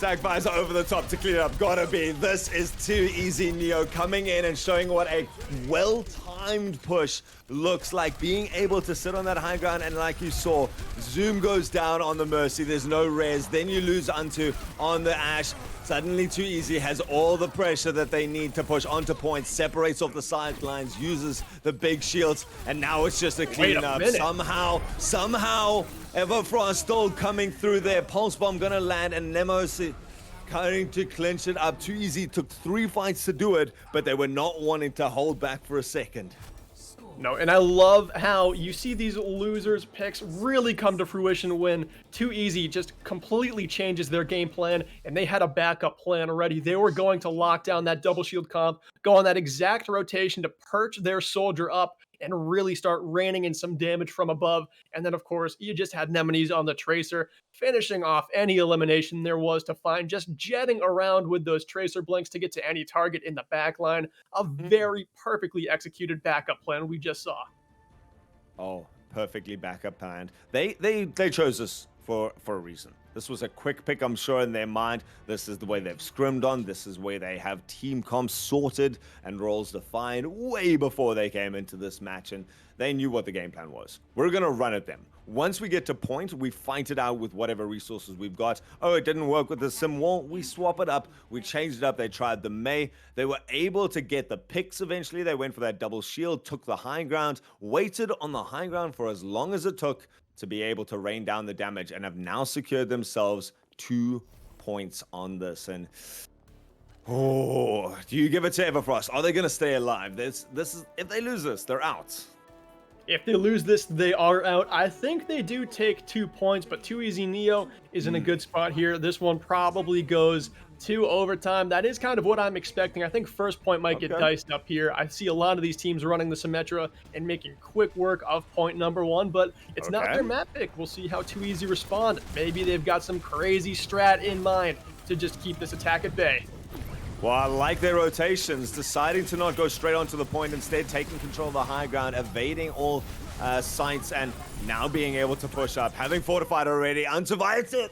Tag Visor over the top to clean it up. Gotta be. This is too easy. Neo coming in and showing what a well-timed push looks like. Being able to sit on that high ground, and like you saw, Zoom goes down on the Mercy. There's no res. Then you lose onto on the Ash. Suddenly Too Easy has all the pressure that they need to push onto points, separates off the sidelines, uses the big shields, and now it's just a cleanup. Somehow, Everfrost still coming through there. Pulse Bomb gonna land, and Nemos going to clinch it up. Too Easy took 3 fights to do it, but they were not wanting to hold back for a second. No, and I love how you see these losers picks really come to fruition when Too Easy just completely changes their game plan, and they had a backup plan already. They were going to lock down that double shield comp, go on that exact rotation to perch their soldier up and really start raining in some damage from above. And then, of course, you just had Nemesis on the Tracer, finishing off any elimination there was to find, just jetting around with those Tracer blinks to get to any target in the backline. A very perfectly executed backup plan we just saw. Oh, perfectly backup planned. They chose this for a reason. This was a quick pick, I'm sure, in their mind. This is the way they've scrimmed on. This is where they have team comps sorted and roles defined way before they came into this match, and they knew what the game plan was. We're going to run at them. Once we get to point, we fight it out with whatever resources we've got. Oh, it didn't work with the sim wall. We swap it up. We changed it up. They tried the May. They were able to get the picks eventually. They went for that double shield, took the high ground, waited on the high ground for as long as it took to be able to rain down the damage, and have now secured themselves 2 points on this. And oh, do you give it to Everfrost? Are they going to stay alive? This is, if they lose this, they're out. If they lose this, they are out. I think they do take 2 points, but Too Easy Neo is in a good spot here. This one probably goes to overtime. That is kind of what I'm expecting. I think first point might get diced up here. I see a lot of these teams running the Symmetra and making quick work of point number 1, but it's not their map pick. We'll see how Too Easy respond. Maybe they've got some crazy strat in mind to just keep this attack at bay. Well, I like their rotations, deciding to not go straight onto the point, instead taking control of the high ground, evading all sights, and now being able to push up. Having fortified already, Undivided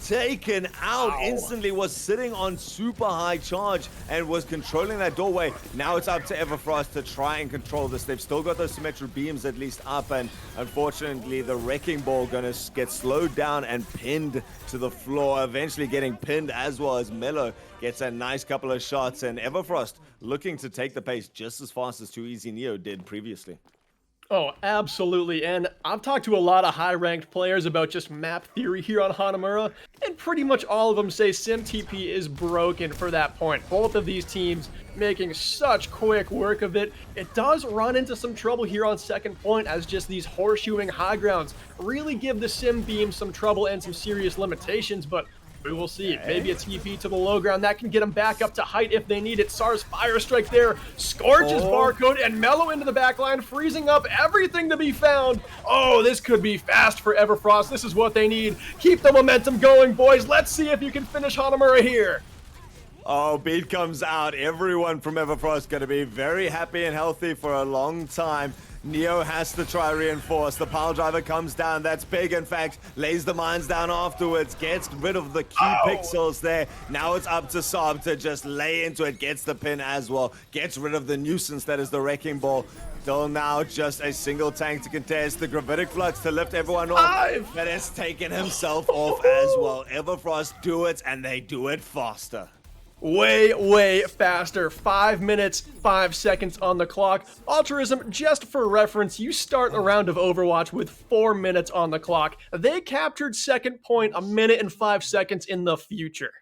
taken out instantly, was sitting on super high charge and was controlling that doorway. Now it's up to Everfrost to try and control this. They've still got those symmetric beams at least up, and unfortunately the Wrecking Ball gonna get slowed down and pinned to the floor, eventually getting pinned as well as Mello gets a nice couple of shots, and Everfrost looking to take the pace just as fast as Too Easy Neo did previously. Oh, absolutely. And I've talked to a lot of high-ranked players about just map theory here on Hanamura, and pretty much all of them say SimTP is broken for that point. Both of these teams making such quick work of it. It does run into some trouble here on second point, as just these horseshoeing high grounds really give the Sim Beam some trouble and some serious limitations, but we will see. Maybe a TP to the low ground. That can get them back up to height if they need it. SAR's Fire Strike there. Scorches Barcode and Mellow into the backline, freezing up everything to be found. Oh, this could be fast for Everfrost. This is what they need. Keep the momentum going, boys. Let's see if you can finish Hanamura here. Oh, beat comes out. Everyone from Everfrost going to be very happy and healthy for a long time. Neo has to try reinforce. The pile driver comes down. That's big, in fact. Lays the mines down afterwards. Gets rid of the key pixels there. Now it's up to Saab to just lay into it. Gets the pin as well. Gets rid of the nuisance that is the Wrecking Ball. Still now just a single tank to contest. The Gravitic Flux to lift everyone off. That has taken himself off as well. Everfrost do it, and they do it faster. Way faster. 5 minutes, 5 seconds on the clock. Altruism, just for reference, you start a round of Overwatch with 4 minutes on the clock. They captured second point 1 minute and 5 seconds in the future.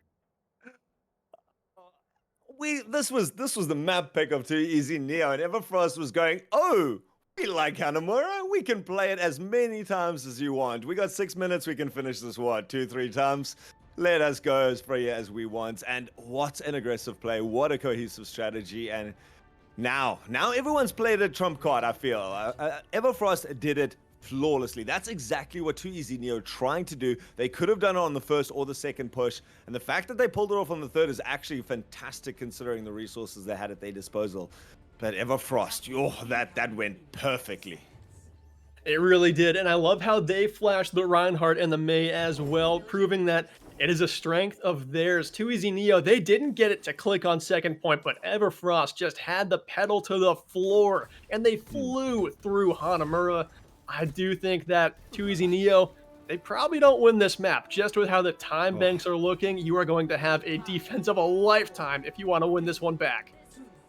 This was the map pick of Too Easy Neo, and Everfrost was going, oh, we like Hanamura. We can play it as many times as you want. We got 6 minutes. We can finish this, what, 2-3 times? Let us go as free as we want. And what an aggressive play. What a cohesive strategy. And now everyone's played a trump card, I feel. Everfrost did it flawlessly. That's exactly what Too Easy Neo trying to do. They could have done it on the first or the second push. And the fact that they pulled it off on the third is actually fantastic considering the resources they had at their disposal. But Everfrost, oh, that went perfectly. It really did, and I love how they flashed the Reinhardt and the Mei as well, proving that it is a strength of theirs. Too Easy Neo, they didn't get it to click on second point, but Everfrost just had the pedal to the floor, and they flew through Hanamura. I do think that Too Easy Neo, they probably don't win this map. Just with how the time banks are looking, you are going to have a defense of a lifetime if you want to win this one back.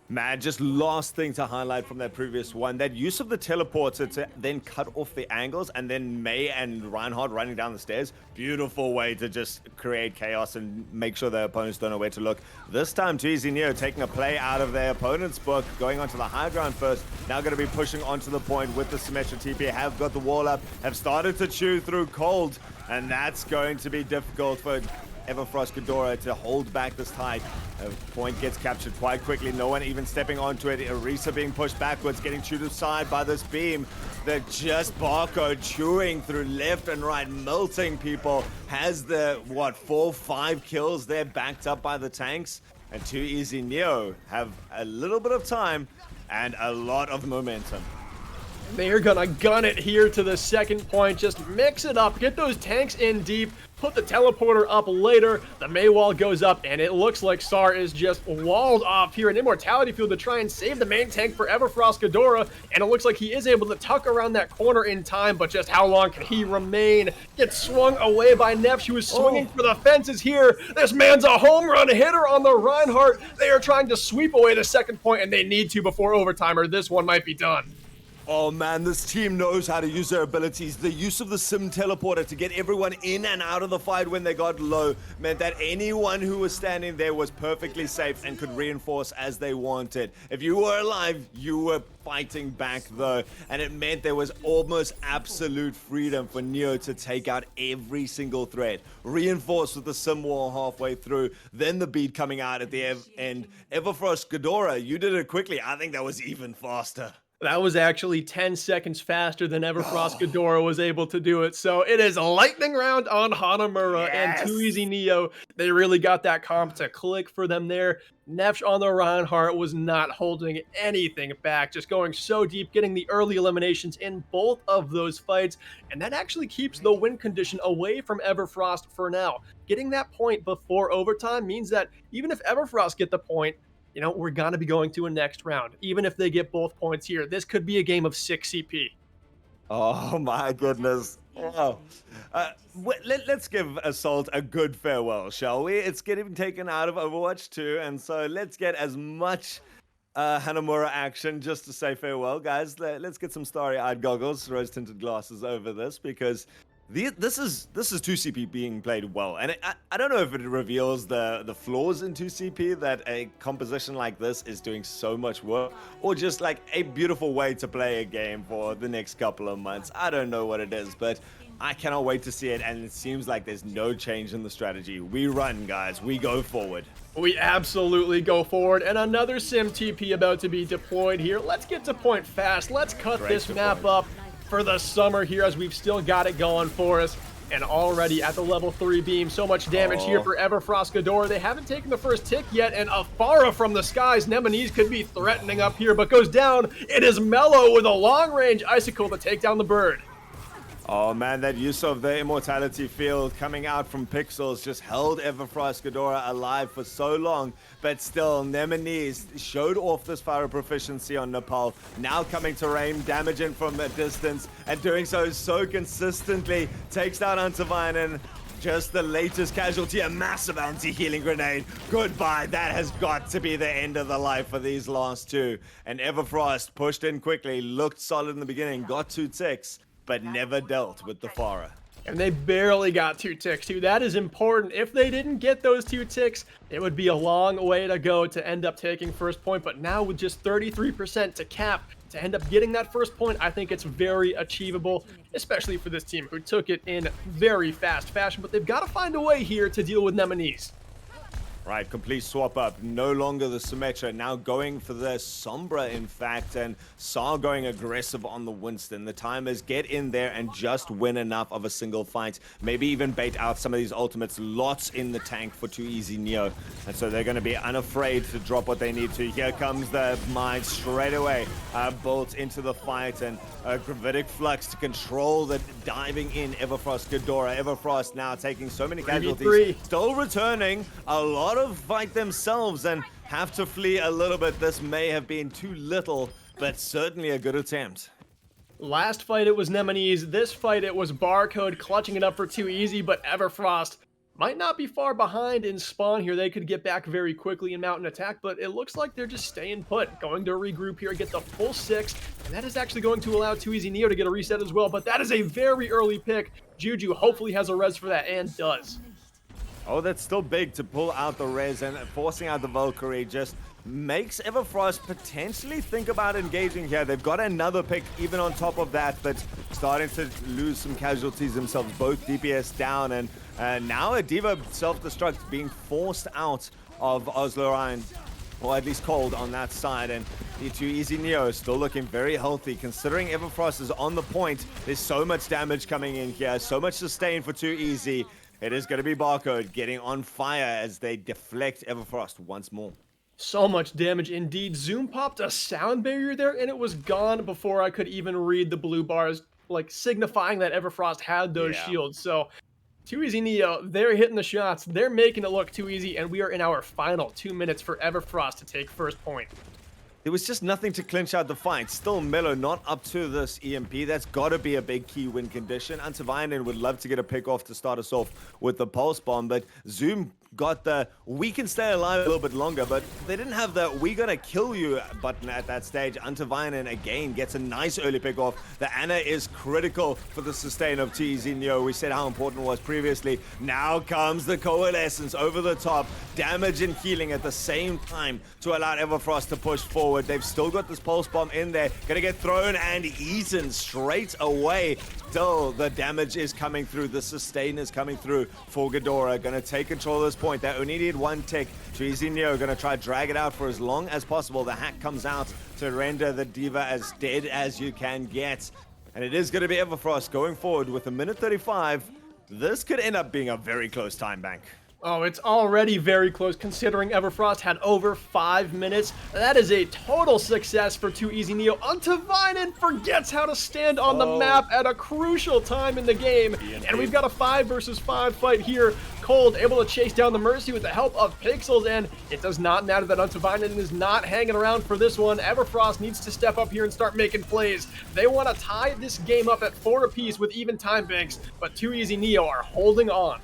Man, just last thing to highlight from that previous one, that use of the teleporter to then cut off the angles and then Mei and Reinhardt running down the stairs. Beautiful way to just create chaos and make sure their opponents don't know where to look. This time, Too Easy Neo taking a play out of their opponent's book, going onto the high ground first. Now going to be pushing onto the point with the Symmetra TP, have got the wall up, have started to chew through cold, and that's going to be difficult for Everfrost Ghidorah to hold back this tide. A point gets captured quite quickly. No one even stepping onto it. Orisa being pushed backwards, getting chewed aside by this beam. They're just Barcode chewing through left and right, melting people. Has the, what, 4-5 kills there backed up by the tanks. And Too Easy Neo have a little bit of time and a lot of momentum. They're gonna gun it here to the second point. Just mix it up. Get those tanks in deep. Put the teleporter up later. The Mei wall goes up, and it looks like Sar is just walled off here. An immortality field to try and save the main tank for Everfrost Ghidorah, and it looks like he is able to tuck around that corner in time, but just how long can he remain? Gets swung away by Nefsh, who is swinging for the fences here. This man's a home run hitter on the Reinhardt. They are trying to sweep away the second point, and they need to before overtime, or this one might be done. Oh man, this team knows how to use their abilities. The use of the Sim teleporter to get everyone in and out of the fight when they got low meant that anyone who was standing there was perfectly safe and could reinforce as they wanted. If you were alive, you were fighting back though, and it meant there was almost absolute freedom for Neo to take out every single threat. Reinforced with the Sim wall halfway through, then the beat coming out at the end. Everfrost Ghidorah, you did it quickly. I think that was even faster. That was actually 10 seconds faster than Everfrost Ghidorah was able to do it. So it is a lightning round on Hanamura and Too Easy Neo. They really got that comp to click for them there. Nefsh on the Reinhardt was not holding anything back, just going so deep, getting the early eliminations in both of those fights. And that actually keeps the win condition away from Everfrost for now. Getting that point before overtime means that even if Everfrost get the point, you know, we're going to be going to a next round. Even if they get both points here, this could be a game of 6 CP. Oh my goodness. Wow. Let's give Assault a good farewell, shall we? It's getting taken out of Overwatch 2, and so let's get as much Hanamura action just to say farewell, guys. Let's get some starry-eyed goggles, rose-tinted glasses over this, because this is 2CP being played well, and I don't know if it reveals the flaws in 2CP that a composition like this is doing so much work, or just like a beautiful way to play a game for the next couple of months. I don't know what it is, but I cannot wait to see it, and it seems like there's no change in the strategy. We run, guys. We go forward. We absolutely go forward, and another Sim TP about to be deployed here. Let's get to point fast. Let's cut this map up for the summer here, as we've still got it going for us. And already at the level 3 beam, so much damage here for Everfrost Ghidorah. They haven't taken the first tick yet, and Afara from the skies. Nemesis could be threatening up here, but goes down. It is Mellow with a long-range icicle to take down the bird. Oh man, that use of the immortality field coming out from Pixels just held Everfrost Ghidorah alive for so long, but still Nemesis showed off this fire proficiency on Nepal, now coming to rain damage in from a distance, and doing so consistently, takes down Antavinen. just the latest casualty, a massive anti-healing grenade. Goodbye, that has got to be the end of the life for these last two. And Everfrost pushed in quickly, looked solid in the beginning, got 2 ticks, but never dealt with the Pharah. And they barely got 2 ticks, too. That is important. If they didn't get those 2 ticks, it would be a long way to go to end up taking first point. But now with just 33% to cap, to end up getting that first point, I think it's very achievable, especially for this team who took it in very fast fashion. But they've got to find a way here to deal with Nemesis. Right, complete swap up. No longer the Symmetra, now going for the Sombra, in fact, and Saw going aggressive on the Winston. The time is get in there and just win enough of a single fight. Maybe even bait out some of these ultimates. Lots in the tank for Too Easy Neo. And so they're going to be unafraid to drop what they need to. Here comes the mine straight away. Bolt into the fight, and Gravitic Flux to control the diving in Everfrost Ghidorah. Everfrost now taking so many casualties. Still returning a lot of fight themselves and have to flee a little bit. This may have been too little, but certainly a good attempt. Last fight it was Nemesis. This fight it was Barcode clutching it up for Too Easy, but Everfrost might not be far behind in spawn here. They could get back very quickly in mountain attack, but it looks like they're just staying put. Going to regroup here, get the full 6, and that is actually going to allow Too Easy Neo to get a reset as well, but that is a very early pick. Juju hopefully has a res for that, and does. Oh, that's still big to pull out the res, and forcing out the Valkyrie just makes Everfrost potentially think about engaging here. They've got another pick even on top of that, but starting to lose some casualties themselves. Both DPS down, and now a Diva self-destruct being forced out of Oslo Ryan, or at least cold on that side. And the Too Easy Neo is still looking very healthy considering Everfrost is on the point. There's so much damage coming in here, so much sustain for Too Easy. It is going to be Barcode getting on fire as they deflect Everfrost once more. So much damage indeed. Zoom popped a sound barrier there, and it was gone before I could even read the blue bars, like signifying that Everfrost had those shields. So Too Easy Neo, they're hitting the shots. They're making it look too easy, and we are in our final 2 minutes for Everfrost to take first point. There was just nothing to clinch out the fight. Still Mellow not up to this EMP. That's got to be a big key win condition. Antivianen would love to get a pick off to start us off with the Pulse Bomb, but Zoom got the we can stay alive a little bit longer, but they didn't have the we gonna kill you button at that stage. Antivianen again gets a nice early pick off. The Ana is critical for the sustain of Too Easy Neo. We said how important it was previously. Now comes the Coalescence over the top. Damage and healing at the same time to allow Everfrost to push forward. They've still got this Pulse Bomb in there. Gonna get thrown and eaten straight away. Still, the damage is coming through. The sustain is coming through for Ghidorah. Gonna take control of this point. They only need 1 tick. Too Easy Neo gonna try drag it out for as long as possible. The hack comes out to render the Diva as dead as you can get. And it is gonna be Everfrost going forward with 1:35. This could end up being a very close time bank. Oh, it's already very close considering Everfrost had over 5 minutes. That is a total success for Too Easy Neo. Antivianen forgets how to stand on the map at a crucial time in the game. And we've got a 5 versus 5 fight here. Cold able to chase down the Mercy with the help of Pixels, and it does not matter that Antivianen is not hanging around for this one. Everfrost needs to step up here and start making plays. They want to tie this game up at 4 apiece with even time banks, but Too Easy Neo are holding on.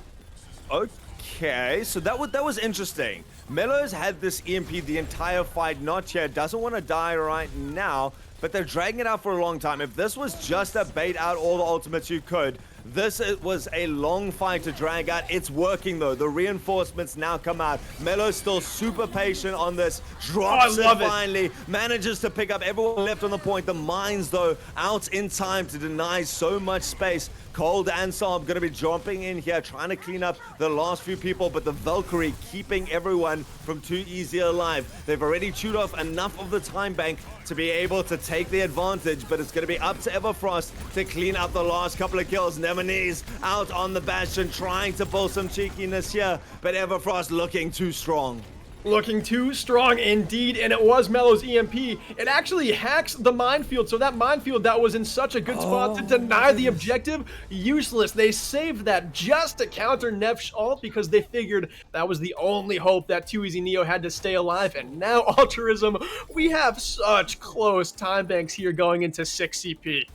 Okay, so that was interesting. Mellows had this EMP the entire fight, not yet, doesn't want to die right now, but they're dragging it out for a long time. If this was just a bait out all the ultimates you could, this was a long fight to drag out. It's working though. The reinforcements now come out. Mello's still super patient on this. Drops it finally. Manages to pick up everyone left on the point. The mines though out in time to deny so much space. Cold and Saab going to be jumping in here, trying to clean up the last few people, but the Valkyrie keeping everyone from Too Easy alive. They've already chewed off enough of the time bank to be able to take the advantage, but it's going to be up to Everfrost to clean up the last couple of kills. Nemesis out on the Bastion, trying to pull some cheekiness here, but Everfrost looking too strong. Looking too strong indeed, and it was Mello's EMP. It actually hacks the minefield, so that minefield that was in such a good spot to deny the objective, useless. They saved that just to counter Nef's ult because they figured that was the only hope that Too Easy Neo had to stay alive, and now Altruism, we have such close time banks here going into 6 CP.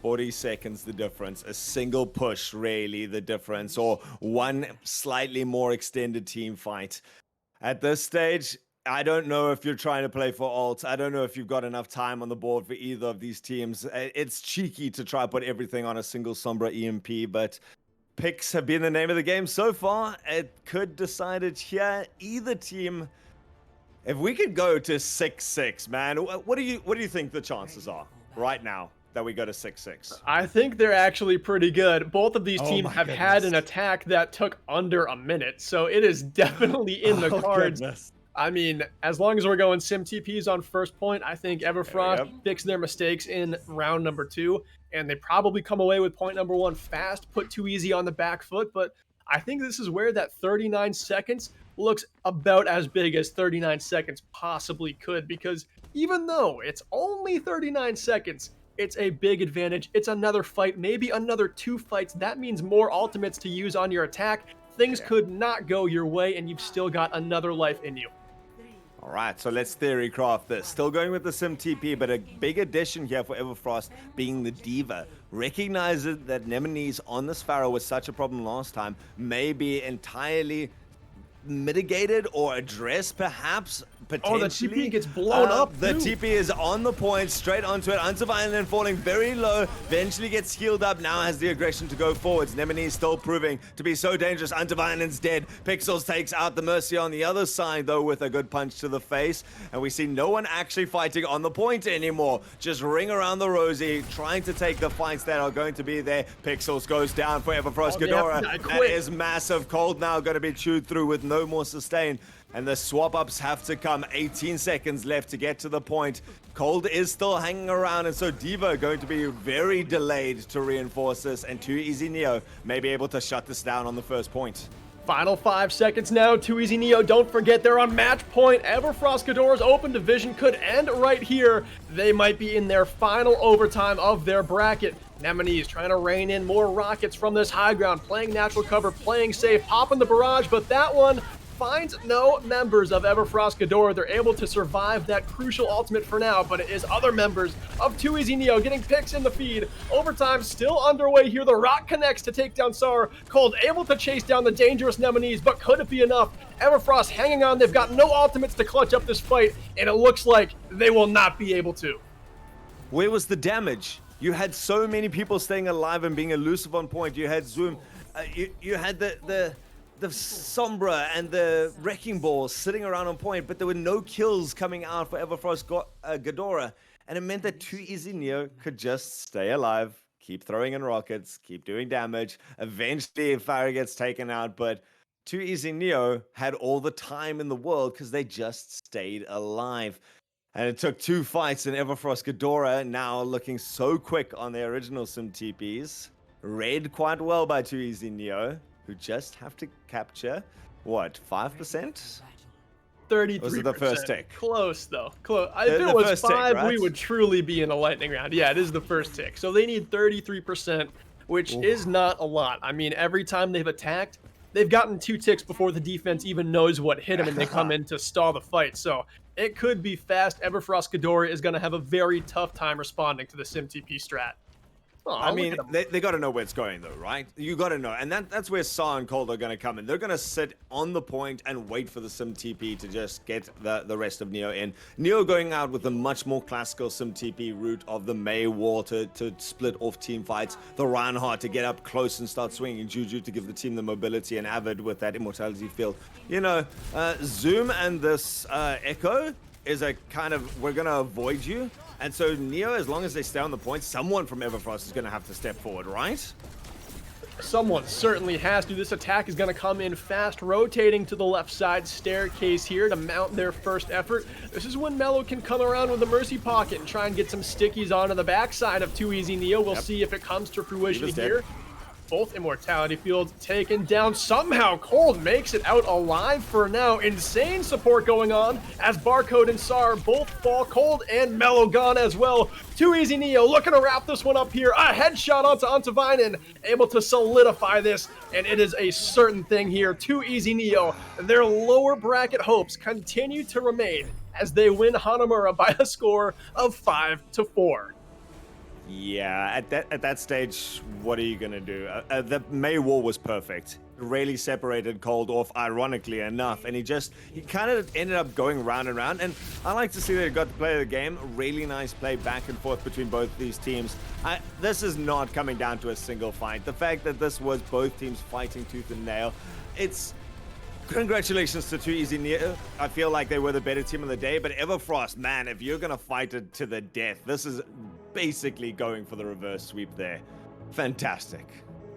40 seconds the difference, a single push really the difference, or one slightly more extended team fight. At this stage, I don't know if you're trying to play for ult. I don't know if you've got enough time on the board for either of these teams. It's cheeky to try to put everything on a single Sombra EMP, but picks have been the name of the game so far. It could decide it here. Either team, if we could go to 6-6, man, what do you think the chances are right now that we go to 6-6? I think they're actually pretty good. Both of these teams have goodness. had an attack that took under a minute, so it is definitely in the cards. Goodness. I mean, as long as we're going sim TPs on first point, I think Everfrost fixed their mistakes in round number 2, and they probably come away with point number 1 fast, put Too Easy on the back foot, but I think this is where that 39 seconds looks about as big as 39 seconds possibly could, because even though it's only 39 seconds, it's a big advantage. It's another fight, maybe another 2 fights. That means more ultimates to use on your attack. Things could not go your way, and you've still got another life in you. All right, so let's theorycraft this. Still going with the Sim TP, but a big addition here for Everfrost being the Diva. Recognizing that Nemesis on this Pharaoh was such a problem last time, may be entirely mitigated or addressed, perhaps. Oh, the TP gets blown up. The TP is on the point, straight onto it. Unsurviving falling very low. Eventually gets healed up. Now has the aggression to go forwards. Nemesis still proving to be so dangerous. Unsurviving's dead. Pixels takes out the Mercy on the other side, though, with a good punch to the face. And we see no one actually fighting on the point anymore. Just ring around the Rosie, trying to take the fights that are going to be there. Pixels goes down for Everfrost. Ghidorah. That is massive. Cold now going to be chewed through with no more sustain. And the swap-ups have to come. 18 seconds left to get to the point. Cold is still hanging around, and so Diva going to be very delayed to reinforce this, and Too Easy Neo may be able to shut this down on the first point. Final 5 seconds now. Too Easy Neo, don't forget they're on match point. Everfrost Ghidorah's open division could end right here. They might be in their final overtime of their bracket. Nemesis trying to rein in more rockets from this high ground, playing natural cover, playing safe, popping the barrage, but that one finds no members of Everfrost Ghidorah. They're able to survive that crucial ultimate for now, but it is other members of Too Easy Neo getting picks in the feed. Overtime still underway here. The Rock connects to take down Sar. Cold able to chase down the dangerous Nemesis, but could it be enough? Everfrost hanging on. They've got no ultimates to clutch up this fight, and it looks like they will not be able to. Where was the damage? You had so many people staying alive and being elusive on point. You had Zoom. You had the Sombra and the Wrecking Ball sitting around on point, but there were no kills coming out for Everfrost Ghidorah. And it meant that Too Easy Neo could just stay alive, keep throwing in rockets, keep doing damage. Eventually, Farah gets taken out, but Too Easy Neo had all the time in the world because they just stayed alive. And it took 2 fights, and Everfrost Ghidorah now looking so quick on their original Sim TPs. Read quite well by Too Easy Neo, who just have to capture, what, 5%? 33%. Was it the first tick? Close, though. Close. If it was 5, tick, right? we would truly be in a lightning round. Yeah, it is the first tick. So they need 33%, which is not a lot. I mean, every time they've attacked, they've gotten 2 ticks before the defense even knows what hit them, and they come in to stall the fight. So it could be fast. Everfrost Ghidorah is going to have a very tough time responding to the Sim TP strat. Oh, I mean, they got to know where it's going, though, right? You got to know. And that's where Sa and Cold are going to come in. They're going to sit on the point and wait for the Sim TP to just get the rest of Neo in. Neo going out with a much more classical Sim TP route of the Mei Wall to split off team fights. The Reinhardt to get up close and start swinging Juju to give the team the mobility, and Avid with that immortality field. You know, Zoom and this Echo is a kind of, we're going to avoid you. And so Neo, as long as they stay on the point, someone from Everfrost is going to have to step forward, right? Someone certainly has to. This attack is going to come in fast, rotating to the left side staircase here to mount their first effort. This is when Mello can come around with the Mercy Pocket and try and get some stickies onto the backside of Too Easy Neo. We'll see if it comes to fruition here. Both immortality fields taken down. Somehow Cold makes it out alive for now. Insane support going on as Barcode and Sar both fall. Cold and Mello gone as well. Too Easy Neo looking to wrap this one up here. A headshot onto Antavainen, able to solidify this, and it is a certain thing here. Too Easy Neo, their lower bracket hopes continue to remain as they win Hanamura by a score of 5-4. Yeah, at that stage, what are you gonna do? The May War was perfect. It really separated Cold off, ironically enough, and he kind of ended up going round and round. And I like to see that he got to play the game. Really nice play back and forth between both these teams. This is not coming down to a single fight. The fact that this was both teams fighting tooth and nail, it's congratulations to 2EZ Neo. I feel like they were the better team of the day, but Everfrost, man, if you're gonna fight it to the death, this is basically going for the reverse sweep there. Fantastic.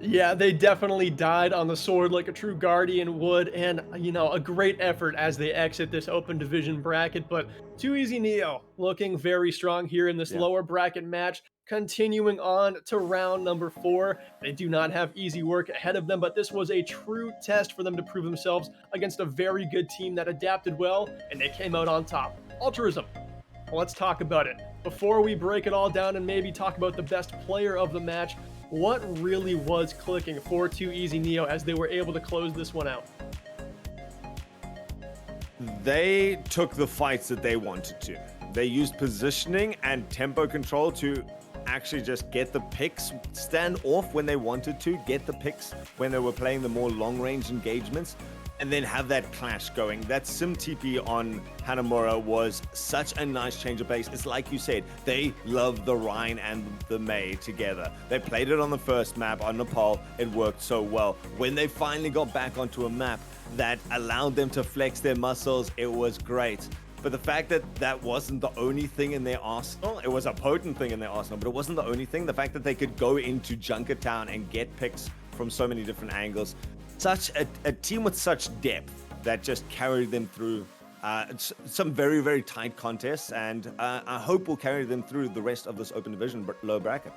Yeah, they definitely died on the sword like a true Guardian would, and, a great effort as they exit this open division bracket, but 2EZ Neo looking very strong here in this Yeah. lower bracket match. Continuing on to round number 4, they do not have easy work ahead of them, but this was a true test for them to prove themselves against a very good team that adapted well, and they came out on top. Altruism. Let's talk about it. Before we break it all down and maybe talk about the best player of the match, what really was clicking for 2EZ Neo as they were able to close this one out? They took the fights that they wanted to. They used positioning and tempo control to actually just get the picks, stand off when they wanted to, get the picks when they were playing the more long-range engagements, and then have that clash going. That Sim TP on Hanamura was such a nice change of pace. It's like you said, they love the Rhine and the May together. They played it on the first map on Nepal. It worked so well. When they finally got back onto a map that allowed them to flex their muscles, it was great. But the fact that that wasn't the only thing in their arsenal, it was a potent thing in their arsenal, but it wasn't the only thing. The fact that they could go into Junker Town and get picks from so many different angles, such a team with such depth that just carried them through some very, very tight contests, and I hope will carry them through the rest of this open division low bracket.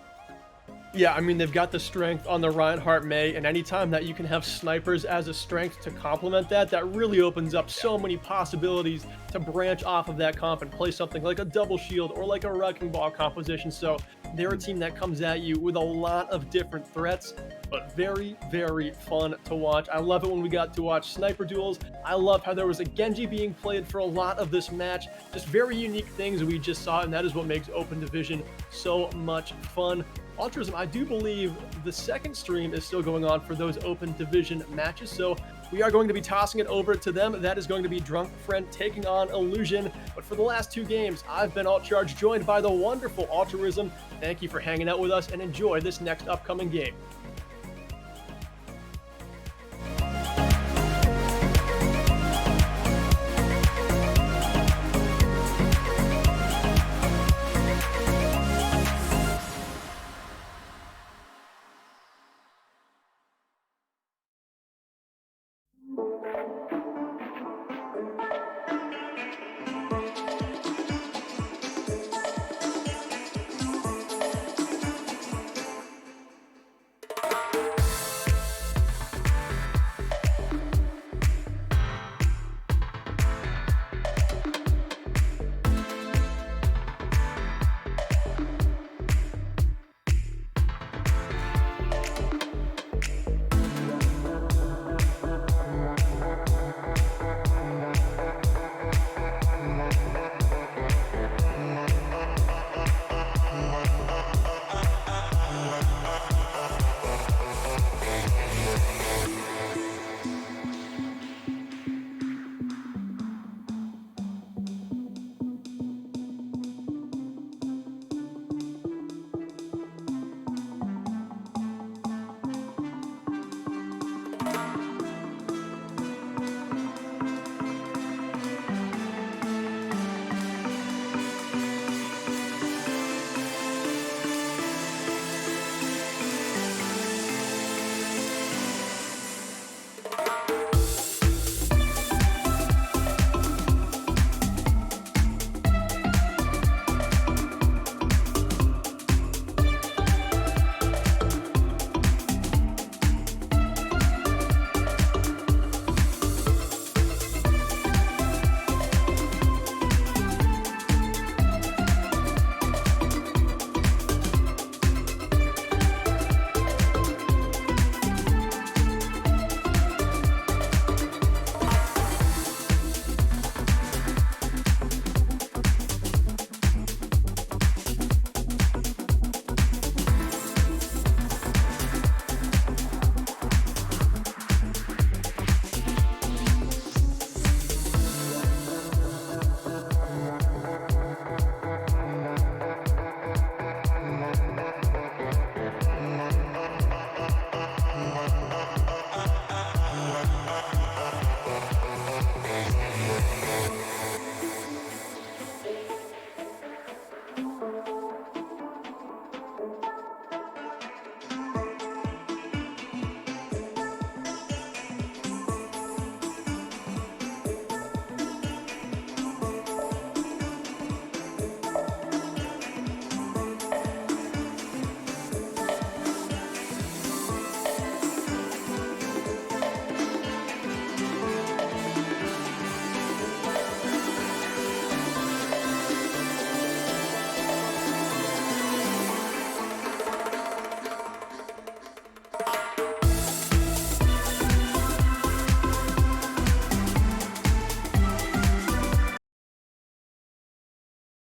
Yeah, I mean, they've got the strength on the Reinhardt May, and anytime that you can have snipers as a strength to complement that, that really opens up so many possibilities to branch off of that comp and play something like a double shield or like a wrecking ball composition. So they're a team that comes at you with a lot of different threats, but very, very fun to watch. I love it when we got to watch sniper duels. I love how there was a Genji being played for a lot of this match. Just very unique things we just saw, and that is what makes Open Division so much fun. Altruism, I do believe the second stream is still going on for those Open Division matches, so we are going to be tossing it over to them. That is going to be Drunk Friend taking on Illusion. But for the last 2 games, I've been Altcharge, joined by the wonderful Altruism. Thank you for hanging out with us, and enjoy this next upcoming game.